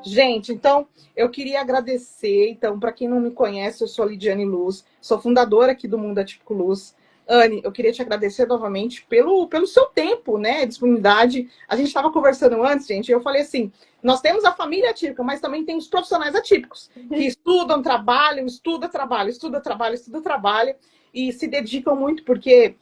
Gente, então eu queria agradecer. Então, para quem não me conhece, eu sou a Lidiane Luz, sou fundadora aqui do Mundo Atípico Luz. Anne, eu queria te agradecer novamente pelo seu tempo, né? Disponibilidade. A gente estava conversando antes, gente, e eu falei assim: nós temos a família atípica, mas também tem os profissionais atípicos, que estudam, trabalham, estuda, trabalho, e se dedicam muito, porque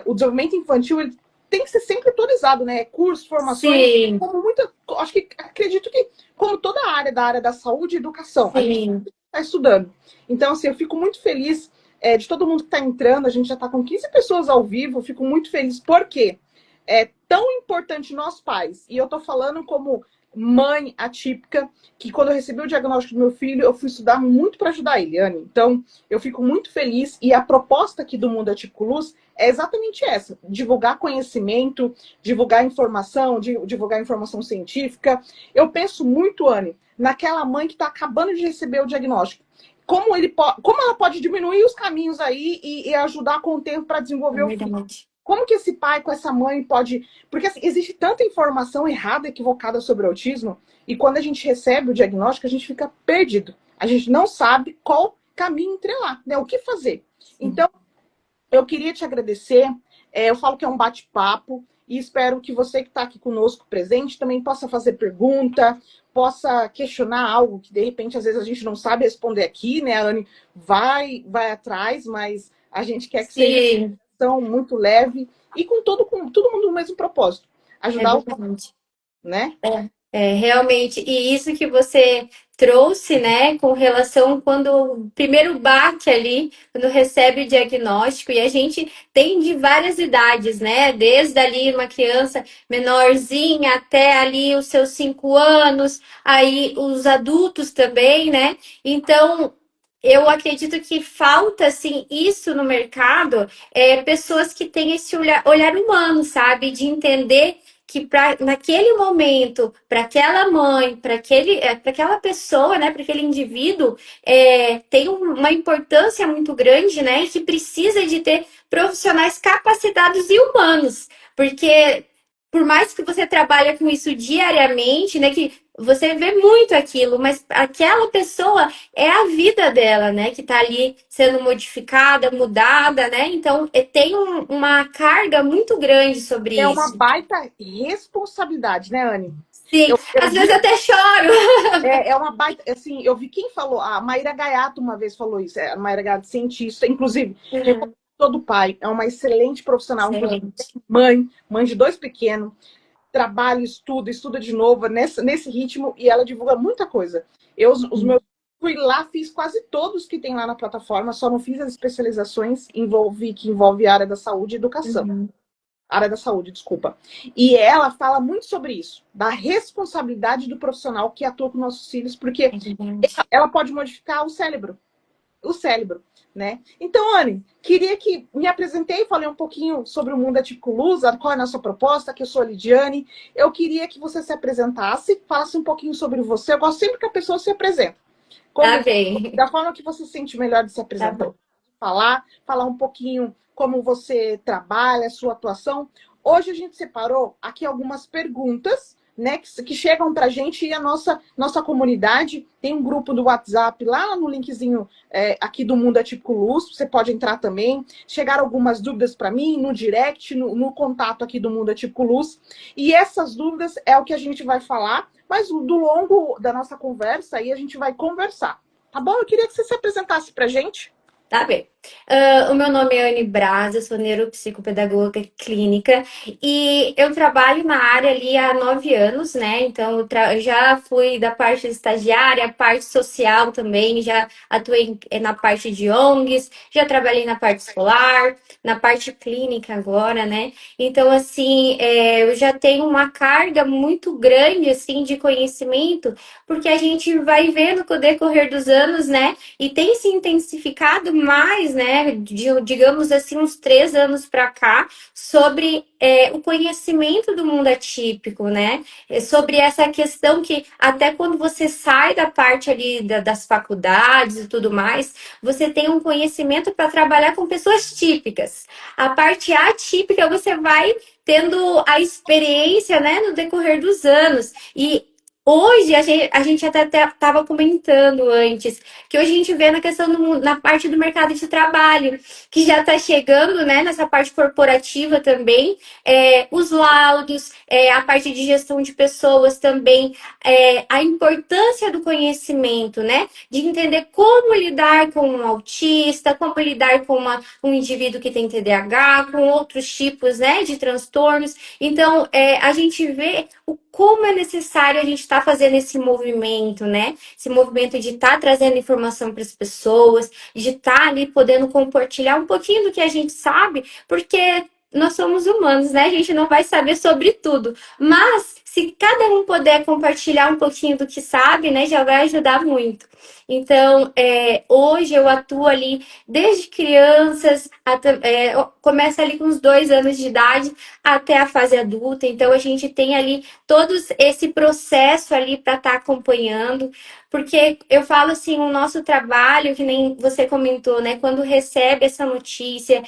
o desenvolvimento infantil ele tem que ser sempre atualizado, né? Cursos, formações, Sim, como muita. Acho que acredito que como toda a área da saúde e educação, a gente sim. está estudando. Então, assim, eu fico muito feliz de todo mundo que está entrando. A gente já está com 15 pessoas ao vivo. Eu fico muito feliz porque é tão importante nós pais. E eu estou falando como mãe atípica, que quando eu recebi o diagnóstico do meu filho, eu fui estudar muito para ajudar ele, Anne. Então, eu fico muito feliz. E a proposta aqui do Mundo Atípico Luz é exatamente essa: divulgar conhecimento, divulgar informação científica. Eu penso muito, Anne, naquela mãe que está acabando de receber o diagnóstico. Como ela pode diminuir os caminhos aí e ajudar com o tempo para É desenvolver o filho? verdade. Como que esse pai com essa mãe pode. Porque assim, existe tanta informação errada, equivocada sobre o autismo, e quando a gente recebe o diagnóstico, a gente fica perdido. A gente não sabe qual caminho entrelar, né? O que fazer. Sim. Então, eu queria te agradecer. Eu falo que é um bate-papo e espero que você que está aqui conosco presente também possa fazer pergunta, possa questionar algo que de repente às vezes a gente não sabe responder aqui, né? A Anne vai atrás, mas a gente quer que seja Sim, tão muito leve e com todo mundo no mesmo propósito, é ajudar o, verdade. né? Realmente, e isso que você trouxe, né, com relação quando o primeiro bate ali, quando recebe o diagnóstico, e a gente tem de várias idades, né, desde ali uma criança menorzinha até ali os seus 5 anos, aí os adultos também, né, então eu acredito que falta, assim, isso no mercado, pessoas que têm esse olhar humano, sabe, de entender que naquele momento, para aquela mãe, para aquela pessoa, né, para aquele indivíduo, tem uma importância muito grande, né, e que precisa de ter profissionais capacitados e humanos, porque por mais que você trabalhe com isso diariamente, né, que você vê muito aquilo, mas aquela pessoa é a vida dela, né, que está ali sendo modificada, mudada, né, então tem uma carga muito grande sobre É uma isso. baita responsabilidade, né, Anne? Sim, Eu às vezes digo, até choro. é uma baita, assim, eu vi quem falou, a Maíra Gaiato uma vez falou isso, a Maíra Gaiato, cientista, inclusive, recomendo Uhum. todo pai, é uma excelente profissional, inclusive Excelente. mãe de dois pequenos, trabalha, estuda de novo nesse ritmo e ela divulga muita coisa. Os meus fui lá, fiz quase todos que tem lá na plataforma, só não fiz as especializações que envolve a área da saúde e educação. Uhum. Área da saúde, desculpa. E ela fala muito sobre isso, da responsabilidade do profissional que atua com nossos filhos, porque É verdade. ela pode modificar o cérebro, né? Então, Anne, queria que me apresentei, falei um pouquinho sobre o Mundo Atípico Luz, qual é a nossa proposta, que eu sou a Lidiane. Eu queria que você se apresentasse, falasse um pouquinho sobre você. Eu gosto sempre que a pessoa se apresenta. Tá Como, bem. da forma que você se sente melhor de se Tá apresentar. bom. Falar um pouquinho como você trabalha, a sua atuação. Hoje a gente separou aqui algumas perguntas, né, que chegam para a gente e a nossa comunidade tem um grupo do WhatsApp lá no linkzinho aqui do Mundo Atípico Luz, você pode entrar também. Chegaram algumas dúvidas para mim no direct, no contato aqui do Mundo Atípico Luz, e essas dúvidas é o que a gente vai falar, mas do longo da nossa conversa aí a gente vai conversar. Tá bom? Eu queria que você se apresentasse para a gente. Tá bem. O meu nome é Anne Braz, eu sou neuropsicopedagoga clínica e eu trabalho na área ali há 9 anos, né? Então, eu já fui da parte estagiária, parte social também, já atuei na parte de ONGs, já trabalhei na parte escolar, na parte clínica agora, né? Então, assim, eu já tenho uma carga muito grande, assim, de conhecimento, porque a gente vai vendo com o decorrer dos anos, né? E tem se intensificado mais, né, digamos assim, uns 3 anos para cá, sobre o conhecimento do mundo atípico, né? Sobre essa questão que até quando você sai da parte ali das faculdades e tudo mais, você tem um conhecimento para trabalhar com pessoas típicas. A parte atípica você vai tendo a experiência, né, no decorrer dos anos. E Hoje, a gente até estava comentando antes, que hoje a gente vê na questão na parte do mercado de trabalho, que já está chegando, né, nessa parte corporativa também, os laudos, a parte de gestão de pessoas também, a importância do conhecimento, né, de entender como lidar com um autista, como lidar com um indivíduo que tem TDAH, com outros tipos, né, de transtornos. Então, a gente vê o como é necessário a gente estar fazendo esse movimento, né? Esse movimento de estar trazendo informação para as pessoas, de estar ali podendo compartilhar um pouquinho do que a gente sabe, porque nós somos humanos, né? A gente não vai saber sobre tudo, mas se cada um puder compartilhar um pouquinho do que sabe, né, já vai ajudar muito. Então, hoje eu atuo ali desde crianças, começa ali com uns 2 anos de idade até a fase adulta. Então, a gente tem ali todo esse processo ali para estar acompanhando, porque eu falo assim, o nosso trabalho, que nem você comentou, né? Quando recebe essa notícia,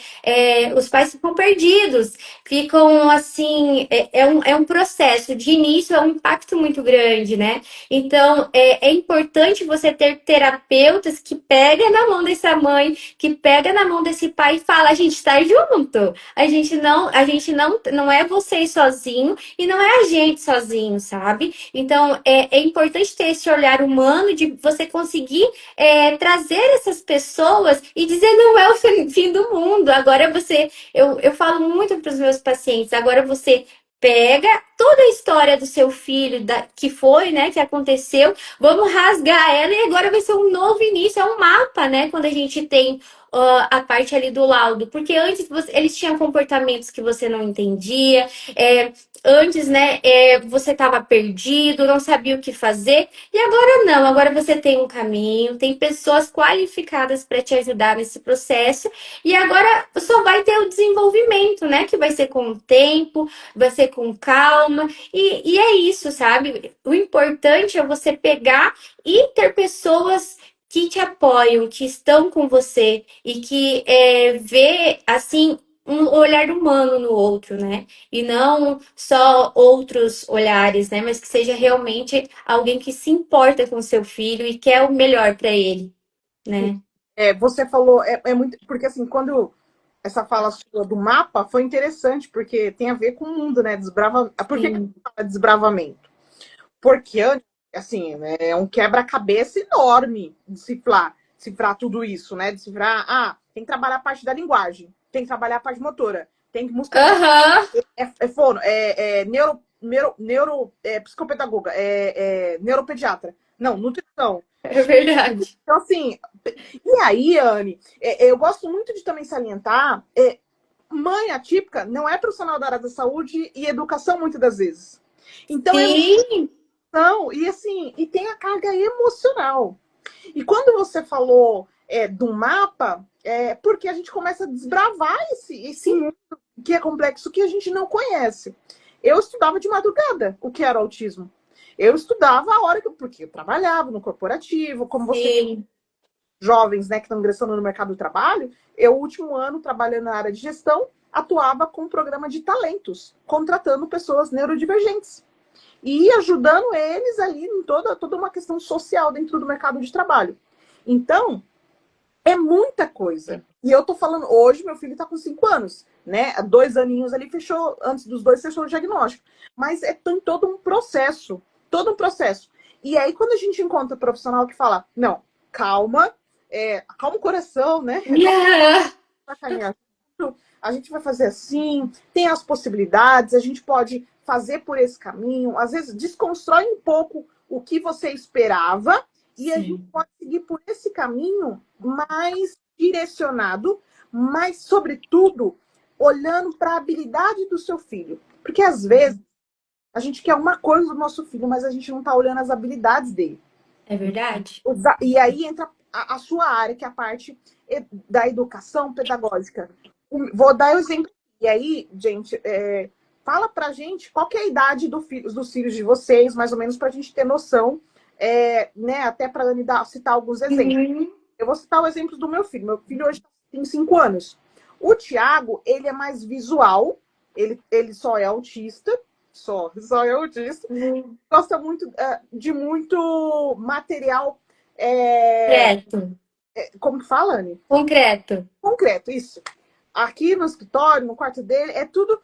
os pais ficam perdidos, ficam assim, é um processo, de início é um impacto muito grande, né? Então, é importante você ter terapeutas que pegam na mão dessa mãe, que pega na mão desse pai e fala, a gente está junto. A gente não é vocês sozinho e não é a gente sozinho, sabe? Então é importante ter esse olhar humano de você conseguir trazer essas pessoas e dizer não é o fim do mundo. Agora eu falo muito para os meus pacientes, agora você pega toda a história do seu filho, que foi, né, que aconteceu, vamos rasgar ela e agora vai ser um novo início, é um mapa, né, quando a gente tem a parte ali do laudo, porque antes eles tinham comportamentos que você não entendia, é, antes, né, você estava perdido, não sabia o que fazer, e agora não, agora você tem um caminho, tem pessoas qualificadas para te ajudar nesse processo, e agora só vai ter o desenvolvimento, né, que vai ser com o tempo, vai ser com calma, e é isso, sabe? O importante é você pegar e ter pessoas que te apoiam, que estão com você e que vê assim um olhar humano no outro, né? E não só outros olhares, né? Mas que seja realmente alguém que se importa com seu filho e quer o melhor para ele, né? Você falou, é muito. Porque assim, quando essa fala sua do mapa foi interessante, porque tem a ver com o mundo, né? Por que a gente Sim. fala desbravamento? Porque, assim, né, é um quebra-cabeça enorme decifrar tudo isso, né? Decifrar, tem que trabalhar a parte da linguagem, tem que trabalhar a parte motora, tem que música, Aham, fono, psicopedagoga, neuropediatra, não, nutrição. é verdade. Então, assim, e aí, Anne, eu gosto muito de também salientar, mãe atípica não é profissional da área da saúde e educação muitas das vezes. Então, Sim, não, e assim, e tem a carga emocional. E quando você falou do mapa, porque a gente começa a desbravar esse mundo que é complexo, que a gente não conhece. Eu estudava de madrugada o que era autismo. Eu estudava a hora porque eu trabalhava no corporativo, como você vê, sim. jovens, né, que estão ingressando no mercado do trabalho. Eu, último ano, trabalhando na área de gestão, atuava com um programa de talentos, contratando pessoas neurodivergentes e ajudando eles ali em toda uma questão social dentro do mercado de trabalho. Então, é muita coisa. E eu tô falando, hoje meu filho tá com 5 anos, né? Há 2 aninhos ali, fechou, antes dos 2, fechou o diagnóstico. Mas tem todo um processo, todo um processo. E aí, quando a gente encontra um profissional que fala, não, calma, calma o coração, né? Sacanear. A gente vai fazer assim, tem as possibilidades, a gente pode fazer por esse caminho, às vezes desconstrói um pouco o que você esperava e a gente Sim, pode seguir por esse caminho mais direcionado, mas, sobretudo, olhando para a habilidade do seu filho. Porque, às vezes, a gente quer uma coisa do nosso filho, mas a gente não está olhando as habilidades dele. é verdade. E aí entra a sua área, que é a parte da educação pedagógica. Vou dar o exemplo. E aí, gente, fala pra gente qual que é a idade dos filhos de vocês, mais ou menos, pra gente ter noção, né? Até para citar alguns exemplos. Uhum. Eu vou citar o exemplo do meu filho. Meu filho hoje tem 5 anos. O Tiago, ele é mais visual, ele só é autista, só eu disse. Hum, Gosta muito de muito material, é, Concreto. como fala, Anne? Concreto. Concreto, isso. Aqui no escritório, no quarto dele, é tudo,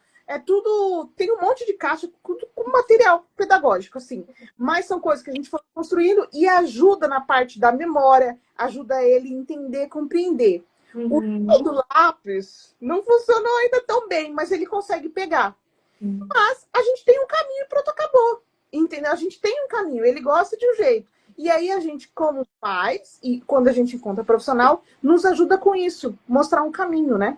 tem um monte de caixa com material pedagógico, assim. Mas são coisas que a gente foi construindo e ajuda na parte da memória, ajuda ele a entender, compreender. O Uhum. do lápis não funcionou ainda tão bem, mas ele consegue pegar. Mas a gente tem um caminho e pronto, acabou. Entendeu? A gente tem um caminho, ele gosta de um jeito. E aí a gente, como pais, e quando a gente encontra profissional, nos ajuda com isso, mostrar um caminho, né?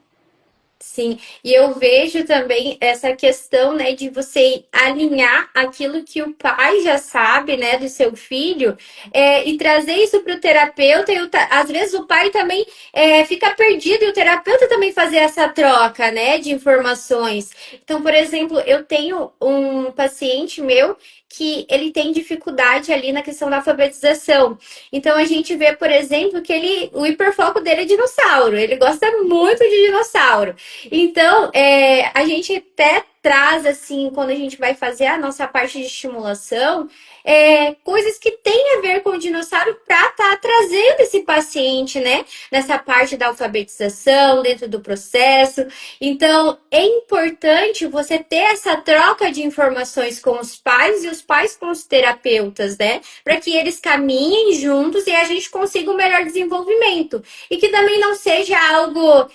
Sim, e eu vejo também essa questão, né, de você alinhar aquilo que o pai já sabe, né, do seu filho, e trazer isso para o terapeuta, e às vezes o pai também fica perdido, e o terapeuta também fazer essa troca, né, de informações. Então, por exemplo, eu tenho um paciente meu que ele tem dificuldade ali na questão da alfabetização. Então a gente vê, por exemplo, que o hiperfoco dele é dinossauro, ele gosta muito de dinossauro. Então, a gente até traz, assim, quando a gente vai fazer a nossa parte de estimulação, coisas que têm a ver com o dinossauro para estar trazendo esse paciente, né? Nessa parte da alfabetização, dentro do processo. Então, é importante você ter essa troca de informações com os pais e os pais com os terapeutas, né? Para que eles caminhem juntos e a gente consiga um melhor desenvolvimento. E que também não seja algo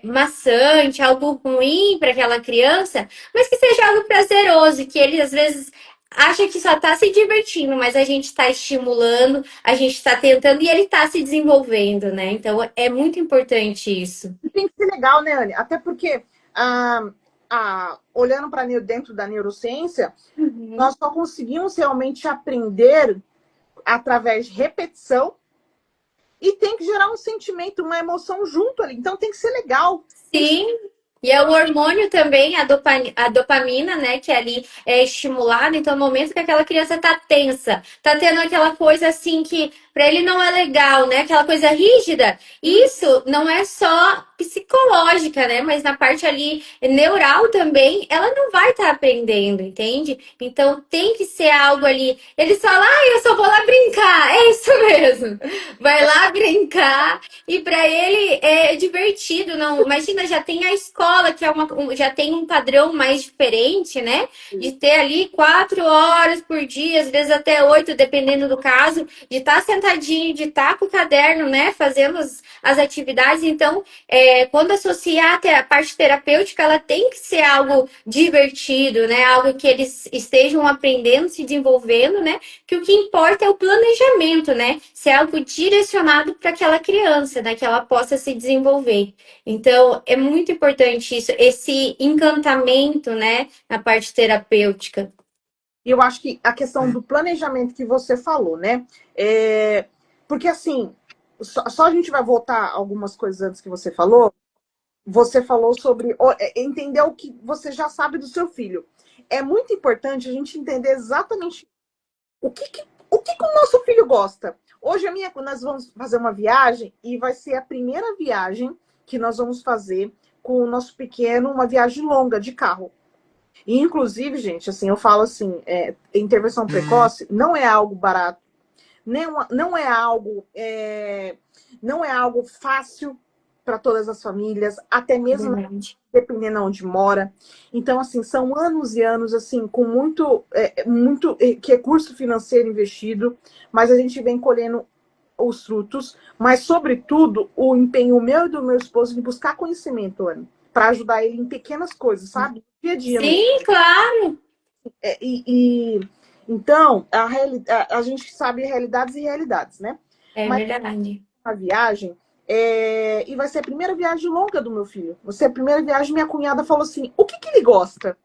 maçante, algo ruim para aquela criança, mas que seja algo prazeroso, que ele às vezes acha que só está se divertindo, mas a gente está estimulando, a gente está tentando e ele está se desenvolvendo, né? Então é muito importante isso. E tem que ser legal, né, Anne? Até porque, olhando para dentro da neurociência, Uhum. nós só conseguimos realmente aprender através de repetição e tem que gerar um sentimento, uma emoção junto ali. Então tem que ser legal. Tem que ser... Sim, e é o hormônio também, a dopamina, né, que ali é estimulado. Então, no momento que aquela criança tá tensa, tá tendo aquela coisa assim que para ele não é legal, né, aquela coisa rígida, isso não é só psicológica, né, mas na parte ali neural também, ela não vai estar aprendendo, entende? Então, tem que ser algo ali. Eles falam, eu só vou lá brincar. É isso mesmo. Vai lá brincar e para ele é divertido, não? Imagina, já tem a escola que já tem um padrão mais diferente, né? De ter ali 4 horas por dia, às vezes até 8, dependendo do caso, de estar sentadinho, de estar com o caderno, né? Fazendo as atividades. Então, quando associar até a parte terapêutica, ela tem que ser algo divertido, né? Algo que eles estejam aprendendo, se desenvolvendo, né? Que o que importa é o planejamento, né? Ser algo direcionado para aquela criança, né? Que ela possa se desenvolver. Então, é muito importante isso, esse encantamento, né? Na parte terapêutica. E eu acho que a questão do planejamento que você falou, né? Porque assim, só a gente vai voltar algumas coisas antes que você falou. Você falou sobre entender o que você já sabe do seu filho. É muito importante a gente entender exatamente o que o nosso filho gosta. Hoje nós vamos fazer uma viagem e vai ser a primeira viagem que nós vamos fazer com o nosso pequeno, uma viagem longa de carro. E, inclusive, gente, assim, eu falo assim, intervenção precoce não é algo barato, não é algo fácil para todas as famílias, até mesmo Verdade. dependendo de onde mora. Então, assim, são anos e anos, assim, com muito recurso financeiro investido, mas a gente vem colhendo os frutos, mas, sobretudo, o empenho meu e do meu esposo de buscar conhecimento, Anne, para ajudar ele em pequenas coisas, sabe? Dia a dia mesmo. Sim, claro. Então, a gente sabe realidades e realidades, né? É Mas verdade. a viagem, e vai ser a primeira viagem longa do meu filho. Vai ser a primeira viagem, minha cunhada falou assim, o que ele gosta?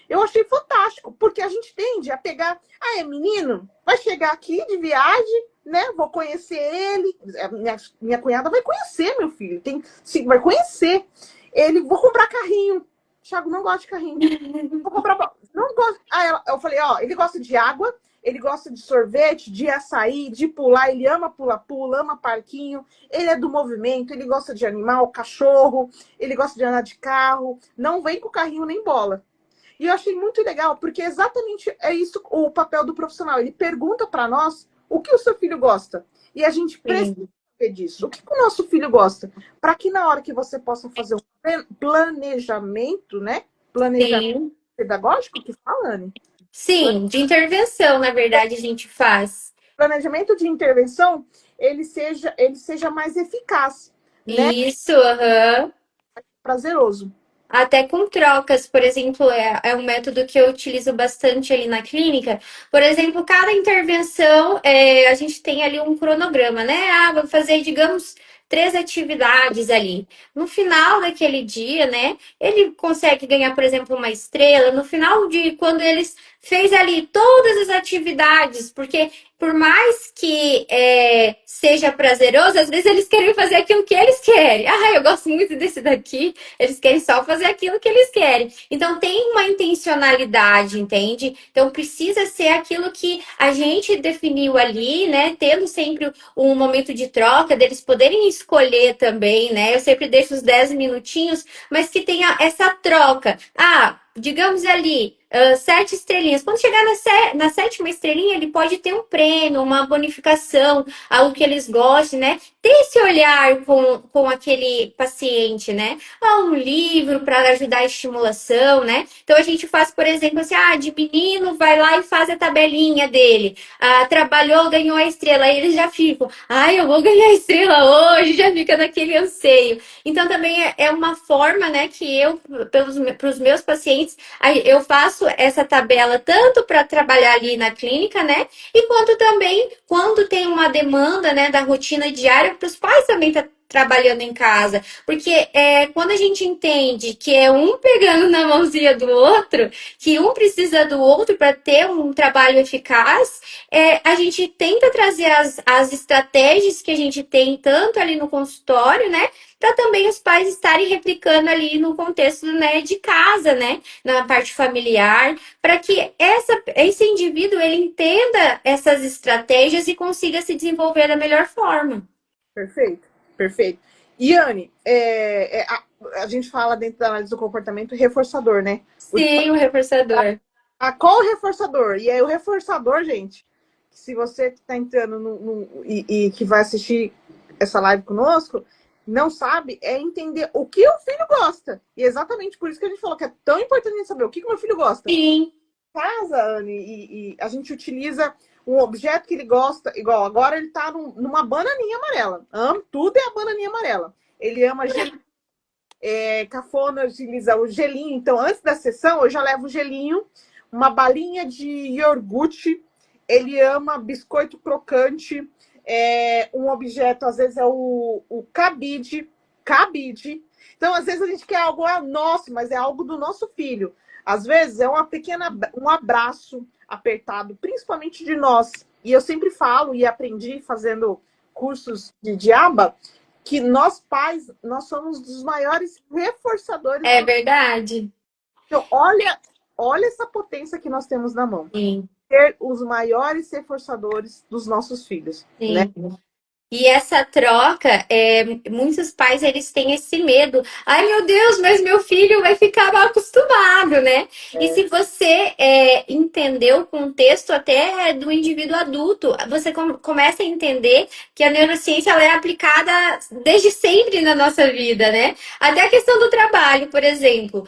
Eu achei fantástico, porque a gente tende a pegar, é menino, vai chegar aqui de viagem, né? Vou conhecer ele. Minha cunhada vai conhecer meu filho, sim, vai conhecer. Vou comprar carrinho. Thiago não gosta de carrinho. Vou comprar. Não gosto. Eu falei, ele gosta de água, ele gosta de sorvete, de açaí, de pular, ele ama pula-pula, ama parquinho, ele é do movimento, ele gosta de animal, cachorro, ele gosta de andar de carro. Não vem com carrinho nem bola. E eu achei muito legal, porque exatamente é isso o papel do profissional. Ele pergunta para nós o que o seu filho gosta. E a gente precisa Sim, saber disso. O que o nosso filho gosta? Para que na hora que você possa fazer um planejamento, né? Planejamento sim. pedagógico, que fala, Anne? Sim, de intervenção, na verdade, a gente faz. Planejamento de intervenção, ele seja mais eficaz, né? Isso, aham. Prazeroso. Até com trocas, por exemplo, é um método que eu utilizo bastante ali na clínica. Por exemplo, cada intervenção, a gente tem ali um cronograma, né? Ah, vou fazer, digamos, 3 atividades ali. No final daquele dia, né? Ele consegue ganhar, por exemplo, uma estrela. No final de quando eles fez ali todas as atividades, porque por mais que seja prazeroso, às vezes eles querem fazer aquilo que eles querem. Ah, eu gosto muito desse daqui. Eles querem só fazer aquilo que eles querem. Então tem uma intencionalidade, entende? Então precisa ser aquilo que a gente definiu ali, né? Tendo sempre um momento de troca, deles poderem escolher também, né? Eu sempre deixo os 10 minutinhos, mas que tenha essa troca. Ah, digamos ali, 7 estrelinhas. Quando chegar na sétima estrelinha, ele pode ter um prêmio, uma bonificação, algo que eles gostem, né? Ter esse olhar com aquele paciente, né? Um livro para ajudar a estimulação, né? Então a gente faz, por exemplo, assim, de menino, vai lá e faz a tabelinha dele. Ah, trabalhou, ganhou a estrela. Aí eles já ficam, eu vou ganhar a estrela hoje, já fica naquele anseio. Então também é uma forma, né, que eu, para os meus pacientes, eu faço essa tabela tanto para trabalhar ali na clínica, né? E quanto também quando tem uma demanda, né, da rotina diária, para os pais também tá trabalhando em casa. Porque quando a gente entende que é um pegando na mãozinha do outro, que um precisa do outro para ter um trabalho eficaz, a gente tenta trazer as estratégias que a gente tem tanto ali no consultório, né? Para também os pais estarem replicando ali no contexto, né, de casa, né? Na parte familiar, para que esse indivíduo ele entenda essas estratégias e consiga se desenvolver da melhor forma. Perfeito, perfeito. Iane, a gente fala dentro da análise do comportamento reforçador, né? Sim, o reforçador. Qual o reforçador? E aí, o reforçador, gente, se você está entrando e que vai assistir essa live conosco, não sabe, é entender o que o filho gosta. E é exatamente por isso que a gente falou que é tão importante a gente saber o que o meu filho gosta. Sim, Casa, Anne, e a gente utiliza um objeto que ele gosta, igual agora ele está numa bananinha amarela. Tudo é a bananinha amarela. Ele ama gelinho, cafona, utiliza o gelinho. Então, antes da sessão, eu já levo o gelinho, uma balinha de iogurte. Ele ama biscoito crocante. Um objeto, às vezes, é o cabide. Cabide. Então, às vezes, a gente quer algo nosso, mas é algo do nosso filho. Às vezes, é um abraço apertado, principalmente de nós. E eu sempre falo, e aprendi fazendo cursos de aba, que nós pais, nós somos dos maiores reforçadores. é verdade. Então, olha essa potência que nós temos na mão. Sim, Ser os maiores reforçadores dos nossos filhos, né? sim. E essa troca, muitos pais eles têm esse medo. Ai, meu Deus, mas meu filho vai ficar mal acostumado, né? E se você entender o contexto até do indivíduo adulto, você começa a entender que a neurociência ela é aplicada desde sempre na nossa vida, né? Até a questão do trabalho, por exemplo.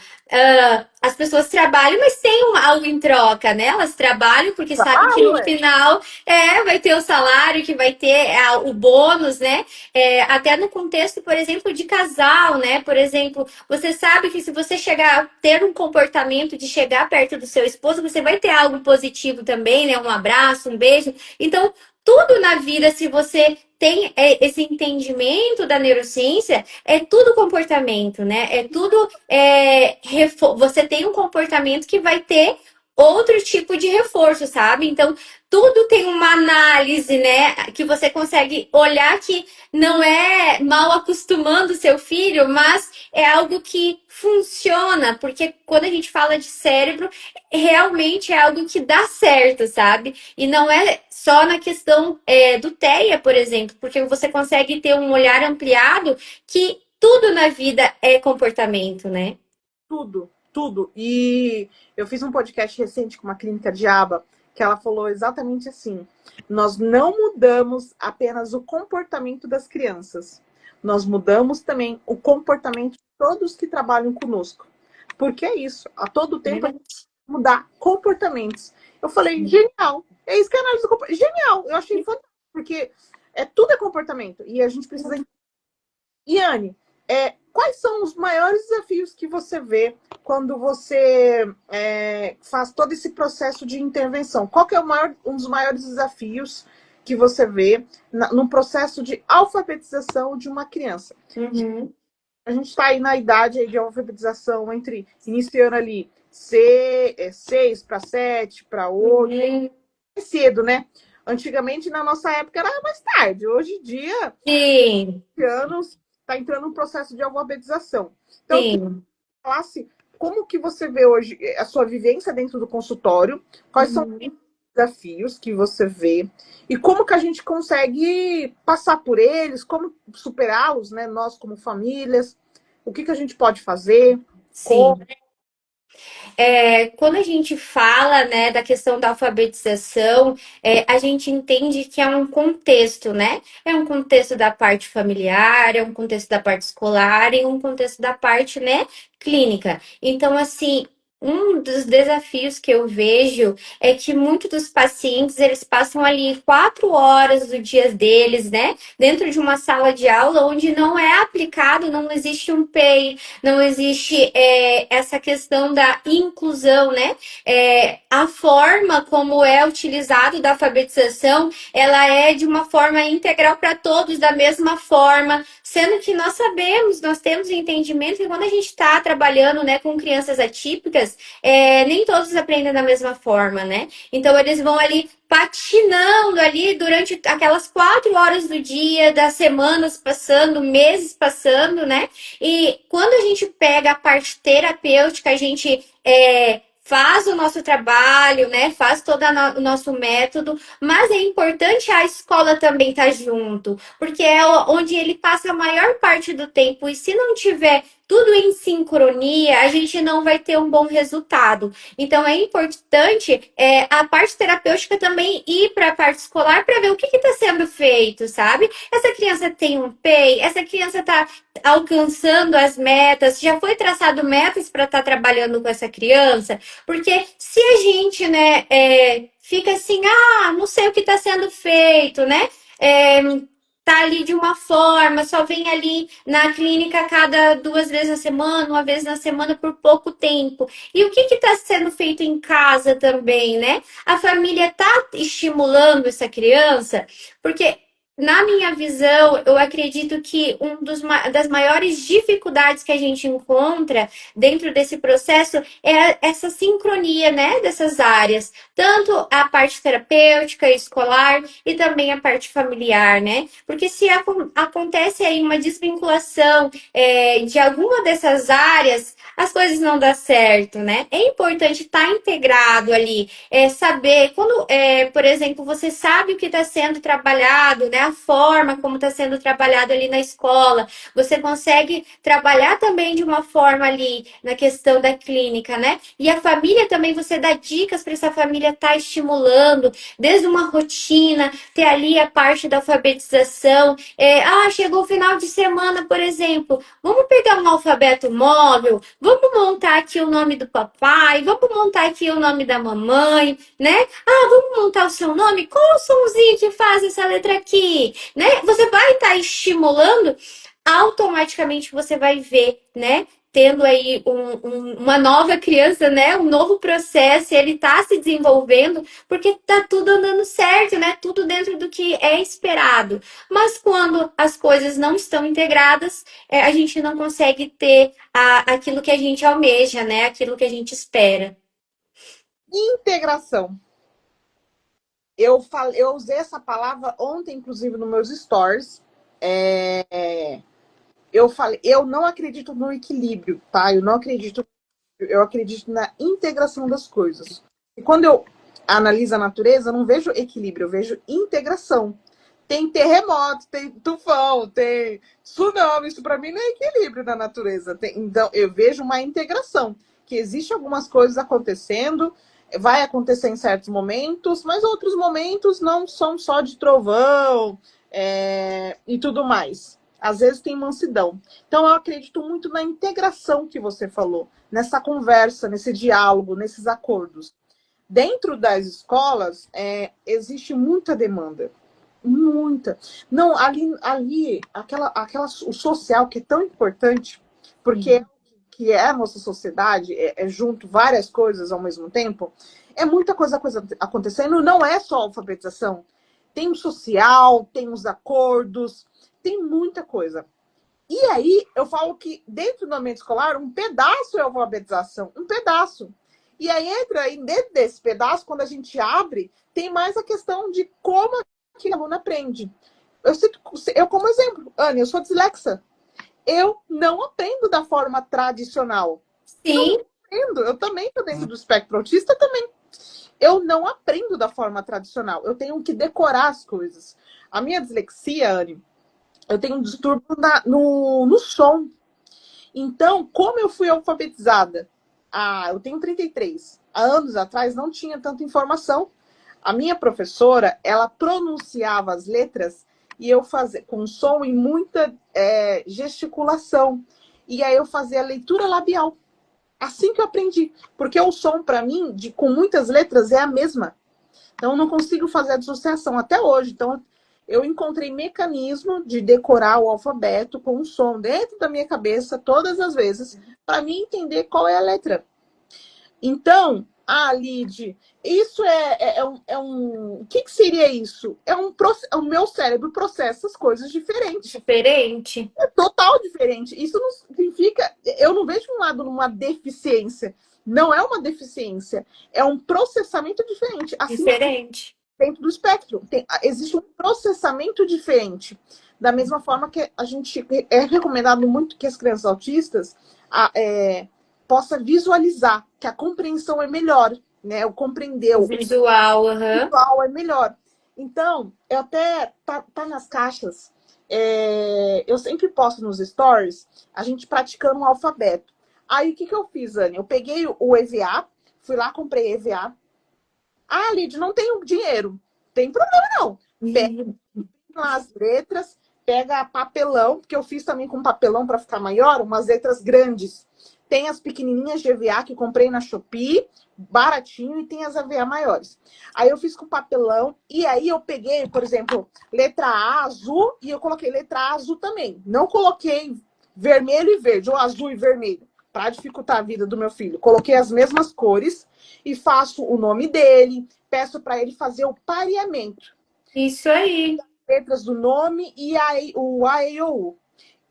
As pessoas trabalham, mas tem algo em troca, né? Elas trabalham porque sabem que Trabalho, no final vai ter o salário, que vai ter o bônus, né? Até no contexto, por exemplo, de casal, né? Por exemplo, você sabe que se você ter um comportamento de chegar perto do seu esposo, você vai ter algo positivo também, né? Um abraço, um beijo. Então, tudo na vida, se você tem esse entendimento da neurociência, é tudo comportamento, né? É tudo. Você tem um comportamento que vai ter outro tipo de reforço, sabe? Então, tudo tem uma análise, né? Que você consegue olhar que não é mal acostumando o seu filho, mas é algo que funciona, porque quando a gente fala de cérebro, realmente é algo que dá certo, sabe? E não é só na questão do TEA, por exemplo, porque você consegue ter um olhar ampliado que tudo na vida é comportamento, né? tudo. tudo. E eu fiz um podcast recente com uma clínica de aba que ela falou exatamente assim: nós não mudamos apenas o comportamento das crianças, nós mudamos também o comportamento de todos que trabalham conosco. Porque é isso, a todo tempo a gente mudar comportamentos. Eu falei, genial. É isso que é análise do comportamento. Genial, eu achei fantástico, porque tudo é comportamento. E a gente precisa. Iane, quais são os maiores desafios que você vê quando você faz todo esse processo de intervenção? Qual que é um dos maiores desafios que você vê no processo de alfabetização de uma criança? Uhum. A gente está aí na idade aí de alfabetização iniciando ali 6 para 7, para 8, Uhum. é cedo, né? Antigamente, na nossa época, era mais tarde. Hoje em dia, Sim, anos, está entrando um processo de alfabetização. Então, eu queria que sim. você falasse como que você vê hoje a sua vivência dentro do consultório, quais são os Uhum. desafios que você vê e como que a gente consegue passar por eles, como superá-los, né? Nós como famílias, o que que a gente pode fazer, como... Sim. Quando a gente fala, né, da questão da alfabetização, a gente entende que é um contexto, né? É um contexto da parte familiar, é um contexto da parte escolar e um contexto da parte, né, clínica. Então, assim, um dos desafios que eu vejo é que muitos dos pacientes, eles passam ali 4 horas do dia deles, né, dentro de uma sala de aula onde não é aplicado, não existe um PEI, não existe essa questão da inclusão, né? A forma como é utilizado da alfabetização, ela é de uma forma integral para todos, da mesma forma, sendo que nós sabemos, nós temos entendimento que quando a gente está trabalhando, né, com crianças atípicas, nem todos aprendem da mesma forma, né? Então eles vão ali patinando ali durante aquelas 4 horas do dia, das semanas passando, meses passando, né? E quando a gente pega a parte terapêutica, a gente faz o nosso trabalho, né? Faz todo o nosso método, mas é importante a escola também estar junto, porque é onde ele passa a maior parte do tempo, e se não tiver tudo em sincronia, a gente não vai ter um bom resultado. Então é importante a parte terapêutica também ir para a parte escolar para ver o que está sendo feito, sabe? Essa criança tem um PEI, essa criança está alcançando as metas, já foi traçado metas para estar trabalhando com essa criança, porque se a gente, né, fica assim, não sei o que está sendo feito, né? Tá ali de uma forma, só vem ali na clínica cada 2 vezes na semana, uma vez na semana por pouco tempo. E o que está sendo feito em casa também, né? A família está estimulando essa criança, porque na minha visão, eu acredito que das maiores dificuldades que a gente encontra dentro desse processo é essa sincronia, né, dessas áreas, tanto a parte terapêutica, escolar e também a parte familiar, né? Porque se acontece aí uma desvinculação de alguma dessas áreas, as coisas não dão certo, né? É importante estar integrado ali, saber quando, por exemplo, você sabe o que está sendo trabalhado, né? A forma como está sendo trabalhado ali na escola, você consegue trabalhar também de uma forma ali na questão da clínica, né? E a família também, você dá dicas para essa família estar estimulando, desde uma rotina, ter ali a parte da alfabetização. Chegou o final de semana, por exemplo, vamos pegar um alfabeto móvel, vamos montar aqui o nome do papai, vamos montar aqui o nome da mamãe, né? Vamos montar o seu nome? Qual é o somzinho que faz essa letra aqui? Né? Você vai estar estimulando, automaticamente você vai ver, né? Tendo aí uma nova criança, né? Um novo processo, ele está se desenvolvendo, porque tá tudo andando certo, né? Tudo dentro do que é esperado. Mas quando as coisas não estão integradas, a gente não consegue ter aquilo que a gente almeja, né? Aquilo que a gente espera. Integração. Eu usei essa palavra ontem, inclusive, nos meus stories. Eu falei, eu não acredito no equilíbrio, tá? Eu acredito na integração das coisas. E quando eu analiso a natureza, eu não vejo equilíbrio, eu vejo integração. Tem terremoto, tem tufão, tem tsunami, isso para mim não é equilíbrio na natureza. Então, eu vejo uma integração, que existe algumas coisas acontecendo, vai acontecer em certos momentos, mas outros momentos não são só de trovão e tudo mais. Às vezes tem mansidão. Então, eu acredito muito na integração que você falou, nessa conversa, nesse diálogo, nesses acordos. Dentro das escolas, existe muita demanda. Muita. Não, ali o social que é tão importante, porque que é a nossa sociedade, junto várias coisas ao mesmo tempo, é muita coisa acontecendo, não é só a alfabetização. Tem o social, tem os acordos, tem muita coisa. E aí, eu falo que dentro do ambiente escolar, um pedaço é a alfabetização, um pedaço. E aí entra aí dentro desse pedaço, quando a gente abre, tem mais a questão de como aquele aluno aprende. Eu como exemplo, Anne, eu sou dislexa. Eu não aprendo da forma tradicional. Sim. Eu também estou dentro do espectro autista também. Eu não aprendo da forma tradicional. Eu tenho que decorar as coisas. A minha dislexia, Anne, eu tenho um distúrbio no som. Então, como eu fui alfabetizada? Eu tenho 33. Há anos atrás não tinha tanta informação. A minha professora, ela pronunciava as letras e eu fazia com som e muita gesticulação. E aí eu fazia a leitura labial. Assim que eu aprendi. Porque o som, para mim, com muitas letras, é a mesma. Então, eu não consigo fazer a dissociação até hoje. Então, eu encontrei mecanismo de decorar o alfabeto com um som dentro da minha cabeça todas as vezes, para mim entender qual é a letra. Então, Lid, isso o que seria isso? O meu cérebro processa as coisas diferentes. Diferente. É total diferente. Isso não significa. Eu não vejo um lado numa deficiência. Não é uma deficiência, é um processamento diferente. Assim, Diferente. dentro do espectro, existe um processamento diferente. Da mesma forma que a gente é recomendado muito que as crianças autistas possa visualizar, que a compreensão é melhor, né? O compreender, O visual, visual é melhor. Então, eu até tá nas caixas. Eu sempre posto nos stories a gente praticando um alfabeto. Aí, o que eu fiz, Anne? Eu peguei o EVA, fui lá, comprei EVA. Lid, não tenho dinheiro. Tem problema, não. Pega lá as letras, pega papelão, porque eu fiz também com papelão para ficar maior, umas letras grandes. Tem as pequenininhas de EVA que eu comprei na Shopee, baratinho, e tem as EVA maiores. Aí eu fiz com papelão, e aí eu peguei, por exemplo, letra A azul, e eu coloquei letra A azul também. Não coloquei vermelho e verde, ou azul e vermelho, para dificultar a vida do meu filho. Coloquei as mesmas cores e faço o nome dele, peço para ele fazer o pareamento. Isso aí. Letras do nome e o A, E, O, U.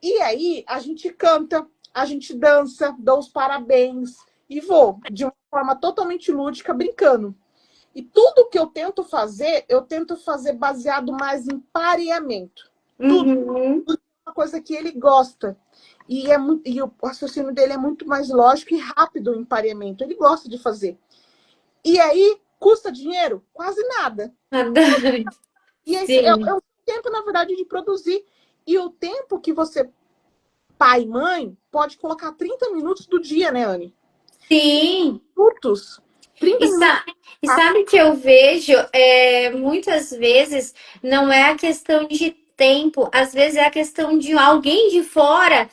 E aí a gente canta, a gente dança, dou os parabéns e vou de uma forma totalmente lúdica, brincando. E tudo que eu tento fazer baseado mais em pareamento. Uhum. Tudo é uma coisa que ele gosta. E o raciocínio dele é muito mais lógico e rápido em pareamento. Ele gosta de fazer. E aí, custa dinheiro? Quase nada. E esse é Sim. o tempo, na verdade, de produzir. E o tempo que você, pai e mãe, pode colocar 30 minutos do dia, né, Anne? Sim. Minutos. 30 E, minutos. e sabe que eu vejo, muitas vezes, não é a questão de tempo, às vezes é a questão de alguém de fora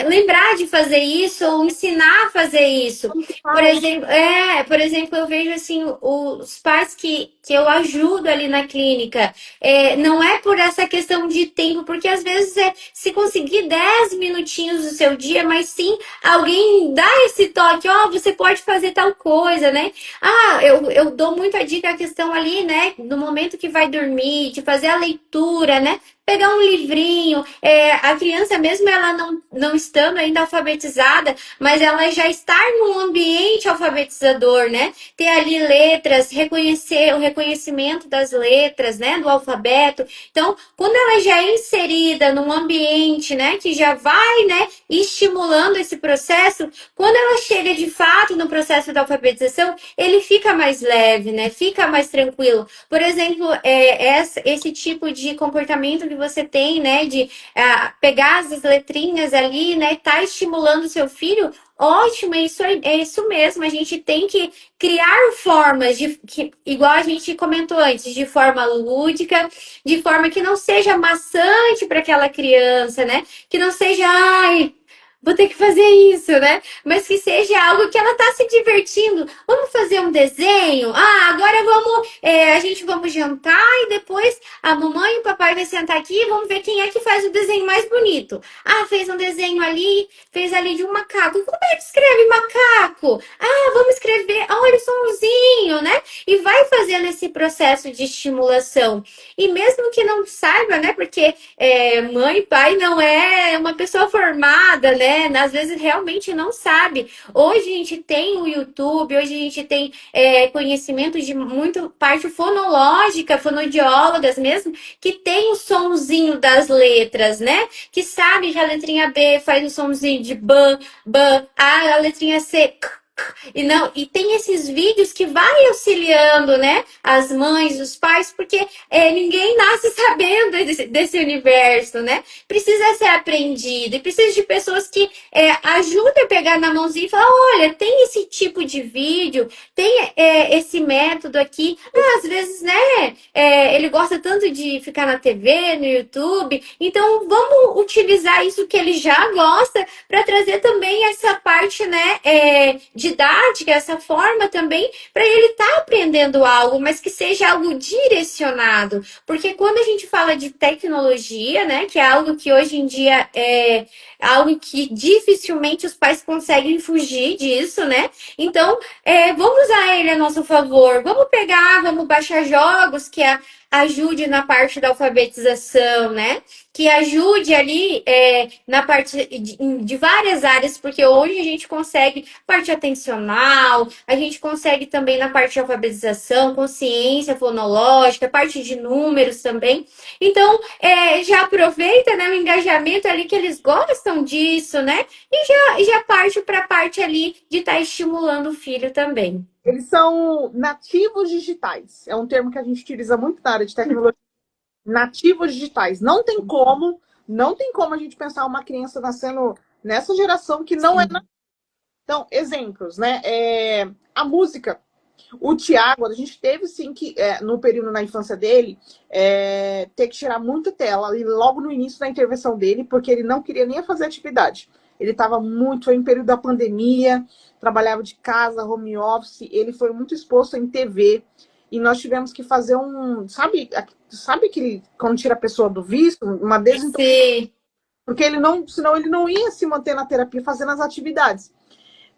lembrar de fazer isso ou ensinar a fazer isso. Por exemplo, eu vejo assim, os pais que eu ajudo ali na clínica, não é por essa questão de tempo, porque às vezes se conseguir 10 minutinhos do seu dia, mas sim alguém dá esse toque, você pode fazer tal coisa, né? Eu dou muita dica a questão ali, né? No momento que vai dormir, de fazer a leitura, né? Pegar um livrinho, a criança mesmo ela não estando ainda alfabetizada, mas ela já está num ambiente alfabetizador, né? Ter ali letras, reconhecer o reconhecimento das letras, né? Do alfabeto. Então, quando ela já é inserida num ambiente, né? Que já vai, né? Estimulando esse processo, quando ela chega de fato no processo da alfabetização, ele fica mais leve, né? Fica mais tranquilo. Por exemplo, esse tipo de comportamento que você tem, né? De pegar as letrinhas ali, né? Tá estimulando o seu filho. Ótimo, é isso mesmo. A gente tem que criar formas igual a gente comentou antes, de forma lúdica, de forma que não seja maçante para aquela criança, né? Que não seja, ai, vou ter que fazer isso, né? Mas que seja algo que ela tá se divertindo. Vamos fazer um desenho? Ah, agora a gente vamos jantar e depois a mamãe e o papai vai sentar aqui e vamos ver quem é que faz o desenho mais bonito. Ah, fez um desenho ali, fez ali de um macaco. Como é que escreve macaco? Ah, vamos escrever, olha o somzinho, né? E vai fazendo esse processo de estimulação. E mesmo que não saiba, né? Porque mãe e pai não é uma pessoa formada, né? Às vezes realmente não sabe. Hoje a gente tem o YouTube, hoje a gente tem conhecimento de muito parte fonológica, fonodiólogas mesmo, que tem o sonzinho das letras, né? Que sabe que a letrinha B faz o somzinho de ban, ban, a letrinha C. E não, e tem esses vídeos que vai auxiliando, né, as mães, os pais, porque ninguém nasce sabendo desse universo, né? Precisa ser aprendido e precisa de pessoas que ajudem a pegar na mãozinha e falar, olha, tem esse tipo de vídeo, tem esse método aqui. Ah, às vezes, né, ele gosta tanto de ficar na TV, no YouTube, então vamos utilizar isso que ele já gosta para trazer também essa parte, né, didática, essa forma também para ele estar aprendendo algo, mas que seja algo direcionado. Porque quando a gente fala de tecnologia, né, que é algo que hoje em dia é algo que dificilmente os pais conseguem fugir disso, né? Então, vamos usar ele a nosso favor. Vamos pegar, vamos baixar jogos que ajude na parte da alfabetização, né? Que ajude ali na parte de várias áreas, porque hoje a gente consegue parte atencional, a gente consegue também na parte de alfabetização, consciência fonológica, parte de números também. Então, já aproveita, né, o engajamento ali que eles gostam disso, né? E já parte para a parte ali de estar estimulando o filho também. Eles são nativos digitais. É um termo que a gente utiliza muito na área de tecnologia. Nativos digitais. Não tem como a gente pensar uma criança nascendo nessa geração que não é. Sim. Então, exemplos, né? A música. O Tiago, a gente teve sim que, no período na infância dele, ter que tirar muita tela, e logo no início da intervenção dele, porque ele não queria nem fazer atividade. Ele estava muito, foi em período da pandemia, trabalhava de casa, home office, ele foi muito exposto em TV, e nós tivemos que fazer sabe aquele, quando tira a pessoa do vício, uma desintoxicação, Sim. porque senão ele não ia se manter na terapia fazendo as atividades.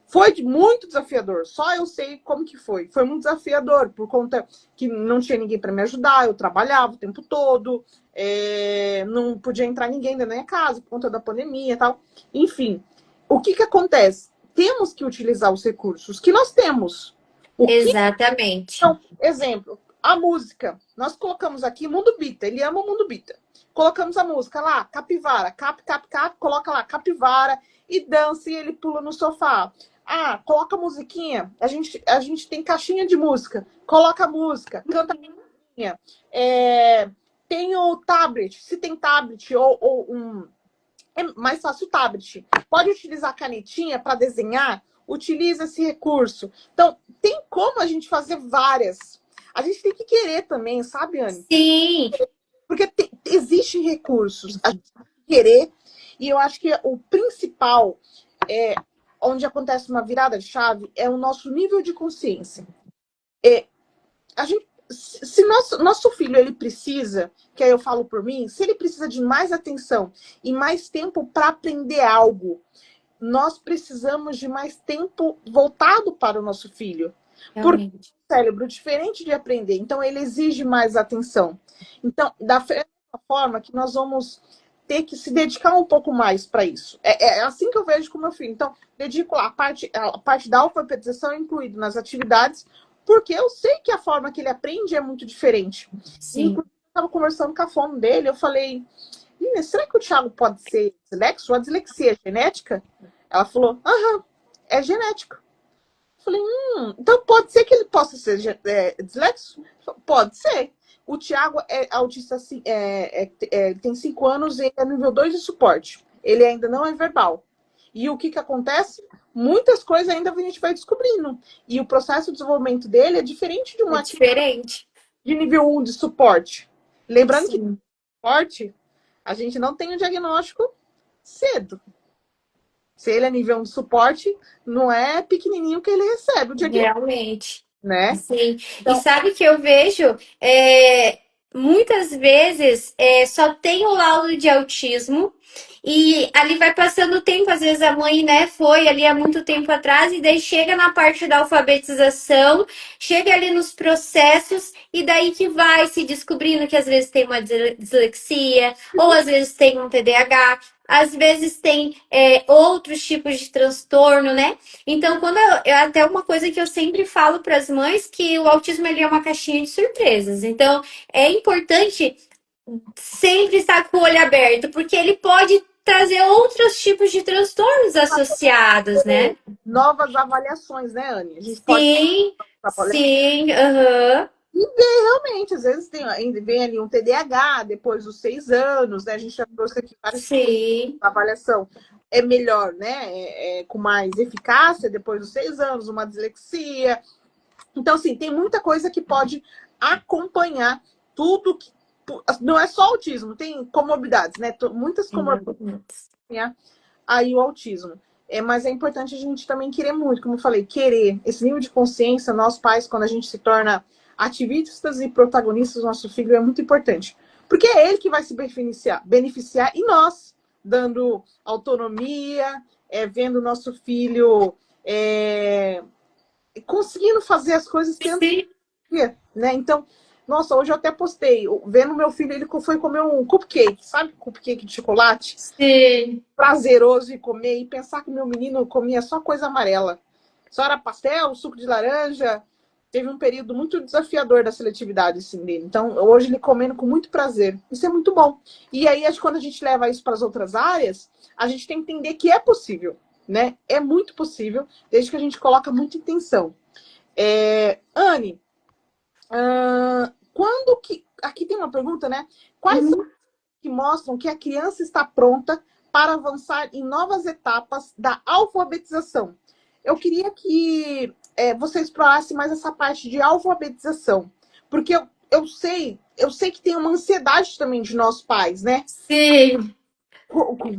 Foi muito desafiador. Só eu sei como que foi. Foi muito desafiador, por conta que não tinha ninguém para me ajudar, eu trabalhava o tempo todo, não podia entrar ninguém na minha casa por conta da pandemia e tal. Enfim, o que acontece? Temos que utilizar os recursos que nós temos. O que, Exatamente. então, exemplo, a música. Nós colocamos aqui Mundo Bita, ele ama o Mundo Bita. Colocamos a música lá, capivara, cap, coloca lá, capivara, e dança e ele pula no sofá. Ah, coloca a musiquinha. A gente tem caixinha de música. Coloca a música, canta a musiquinha. Tem o tablet. Se tem tablet ou um. É mais fácil o tablet. Pode utilizar a canetinha para desenhar. Utiliza esse recurso. Então, tem como a gente fazer várias. A gente tem que querer também, sabe, Anne? Sim, Porque existem recursos. A gente tem que querer. E eu acho que o principal onde acontece uma virada de chave é o nosso nível de consciência. Se nosso filho ele precisa, que aí eu falo por mim, se ele precisa de mais atenção e mais tempo para aprender algo, nós precisamos de mais tempo voltado para o nosso filho. Porque realmente. o cérebro, diferente de aprender, então ele exige mais atenção. Então, da mesma forma que nós vamos ter que se dedicar um pouco mais para isso. É assim que eu vejo com meu filho. Então, dedico lá a parte da alfabetização incluído nas atividades, porque eu sei que a forma que ele aprende é muito diferente. Sim. Inclusive, eu estava conversando com a fono dele, eu falei, será que o Thiago pode ser dislexo? A dislexia é genética? Ela falou, aham, é genético. Eu falei, então pode ser que ele possa ser dislexo? Pode ser. O Thiago é autista, assim, tem 5 anos e é nível 2 de suporte. Ele ainda não é verbal. E o que acontece? muitas coisas ainda a gente vai descobrindo. E o processo de desenvolvimento dele é diferente de É uma diferente. de nível 1 de suporte. Lembrando que Sim, suporte, a gente não tem o diagnóstico cedo. Se ele é nível 1 de suporte, não é pequenininho que ele recebe o diagnóstico, realmente. né? Sim, e Então, sabe que eu vejo muitas vezes só tem o laudo de autismo e ali vai passando o tempo, às vezes a mãe, né, foi ali há muito tempo atrás e daí chega na parte da alfabetização, chega ali nos processos e daí que vai se descobrindo que às vezes tem uma dislexia ou às vezes tem um TDAH, às vezes tem outros tipos de transtorno, né? Então, até uma coisa que eu sempre falo para as mães que o autismo ele é uma caixinha de surpresas. Então, é importante sempre estar com o olho aberto, porque ele pode trazer outros tipos de transtornos associados, né? novas avaliações, né, Anne? A gente pode Sim, avaliar. sim, aham, E realmente, às vezes vem ali um TDAH depois dos 6 anos, né? A gente já trouxe aqui vários tipos de sim, avaliação. É melhor, né? Com mais eficácia depois dos 6 anos, uma dislexia. Então, assim, tem muita coisa que pode acompanhar tudo que. Não é só autismo, tem comorbidades, né? Muitas comorbidades exatamente. aí o autismo. Mas é importante a gente também querer muito, como eu falei, querer esse nível de consciência, nós pais, quando a gente se torna ativistas e protagonistas do nosso filho, é muito importante. Porque é ele que vai se beneficiar e nós, dando autonomia, vendo o nosso filho conseguindo fazer as coisas que antes, Sim, né? Então, nossa, hoje eu até postei, vendo meu filho, ele foi comer um cupcake, sabe? Cupcake de chocolate sim, prazeroso de comer e pensar que meu menino comia só coisa amarela. Só era pastel, suco de laranja. Teve um período muito desafiador da seletividade assim, dele. Então, hoje ele comendo com muito prazer. Isso é muito bom. E aí, quando a gente leva isso para as outras áreas, a gente tem que entender que é possível, né? É muito possível, desde que a gente coloca muita intenção. Anne, quando que... Aqui tem uma pergunta, né? Quais uhum, que mostram que a criança está pronta para avançar em novas etapas da alfabetização. Eu queria que você explorasse mais essa parte de alfabetização, porque eu sei que tem uma ansiedade também de nós pais, né? sim.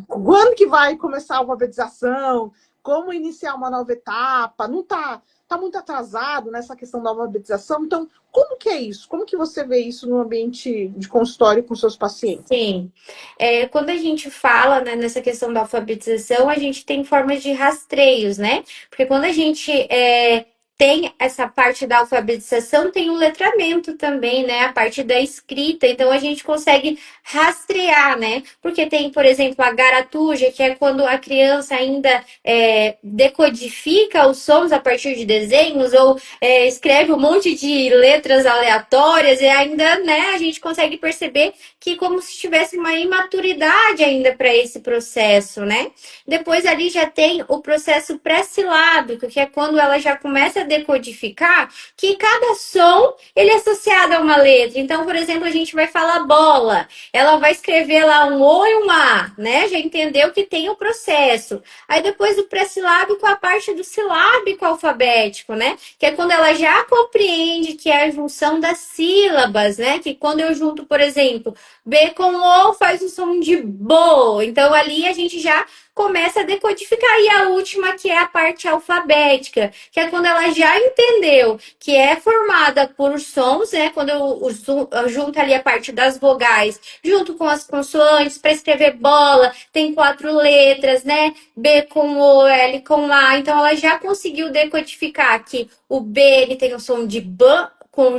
Quando que vai começar a alfabetização? Como iniciar uma nova etapa? Não tá muito atrasado nessa questão da alfabetização. Então, como que é isso? Como que você vê isso no ambiente de consultório com seus pacientes? Sim. Quando a gente fala, né, nessa questão da alfabetização, a gente tem formas de rastreios, né? Porque quando a gente tem essa parte da alfabetização, tem o letramento também, né? A parte da escrita. Então a gente consegue rastrear, né? Porque tem, por exemplo, a garatuja, que é quando a criança ainda decodifica os sons a partir de desenhos, ou escreve um monte de letras aleatórias, e ainda, né, a gente consegue perceber que como se tivesse uma imaturidade ainda para esse processo, né? Depois ali já tem o processo pré-silábico, que é quando ela já começa a decodificar que cada som ele é associado a uma letra. Então, por exemplo, a gente vai falar bola, ela vai escrever lá um O e um A, né? Já entendeu que tem o processo. Aí depois do pré-silábico, a parte do silábico alfabético, né? Que é quando ela já compreende que é a junção das sílabas, né? Que quando eu junto, por exemplo, B com O faz o som de bo. Então ali a gente já começa a decodificar. E a última, que é a parte alfabética, que é quando ela já entendeu que é formada por sons, né? Quando eu junto ali a parte das vogais, junto com as consoantes, para escrever bola, tem 4 letras, né? B com O, L com A. Então ela já conseguiu decodificar que o B ele tem o som de B,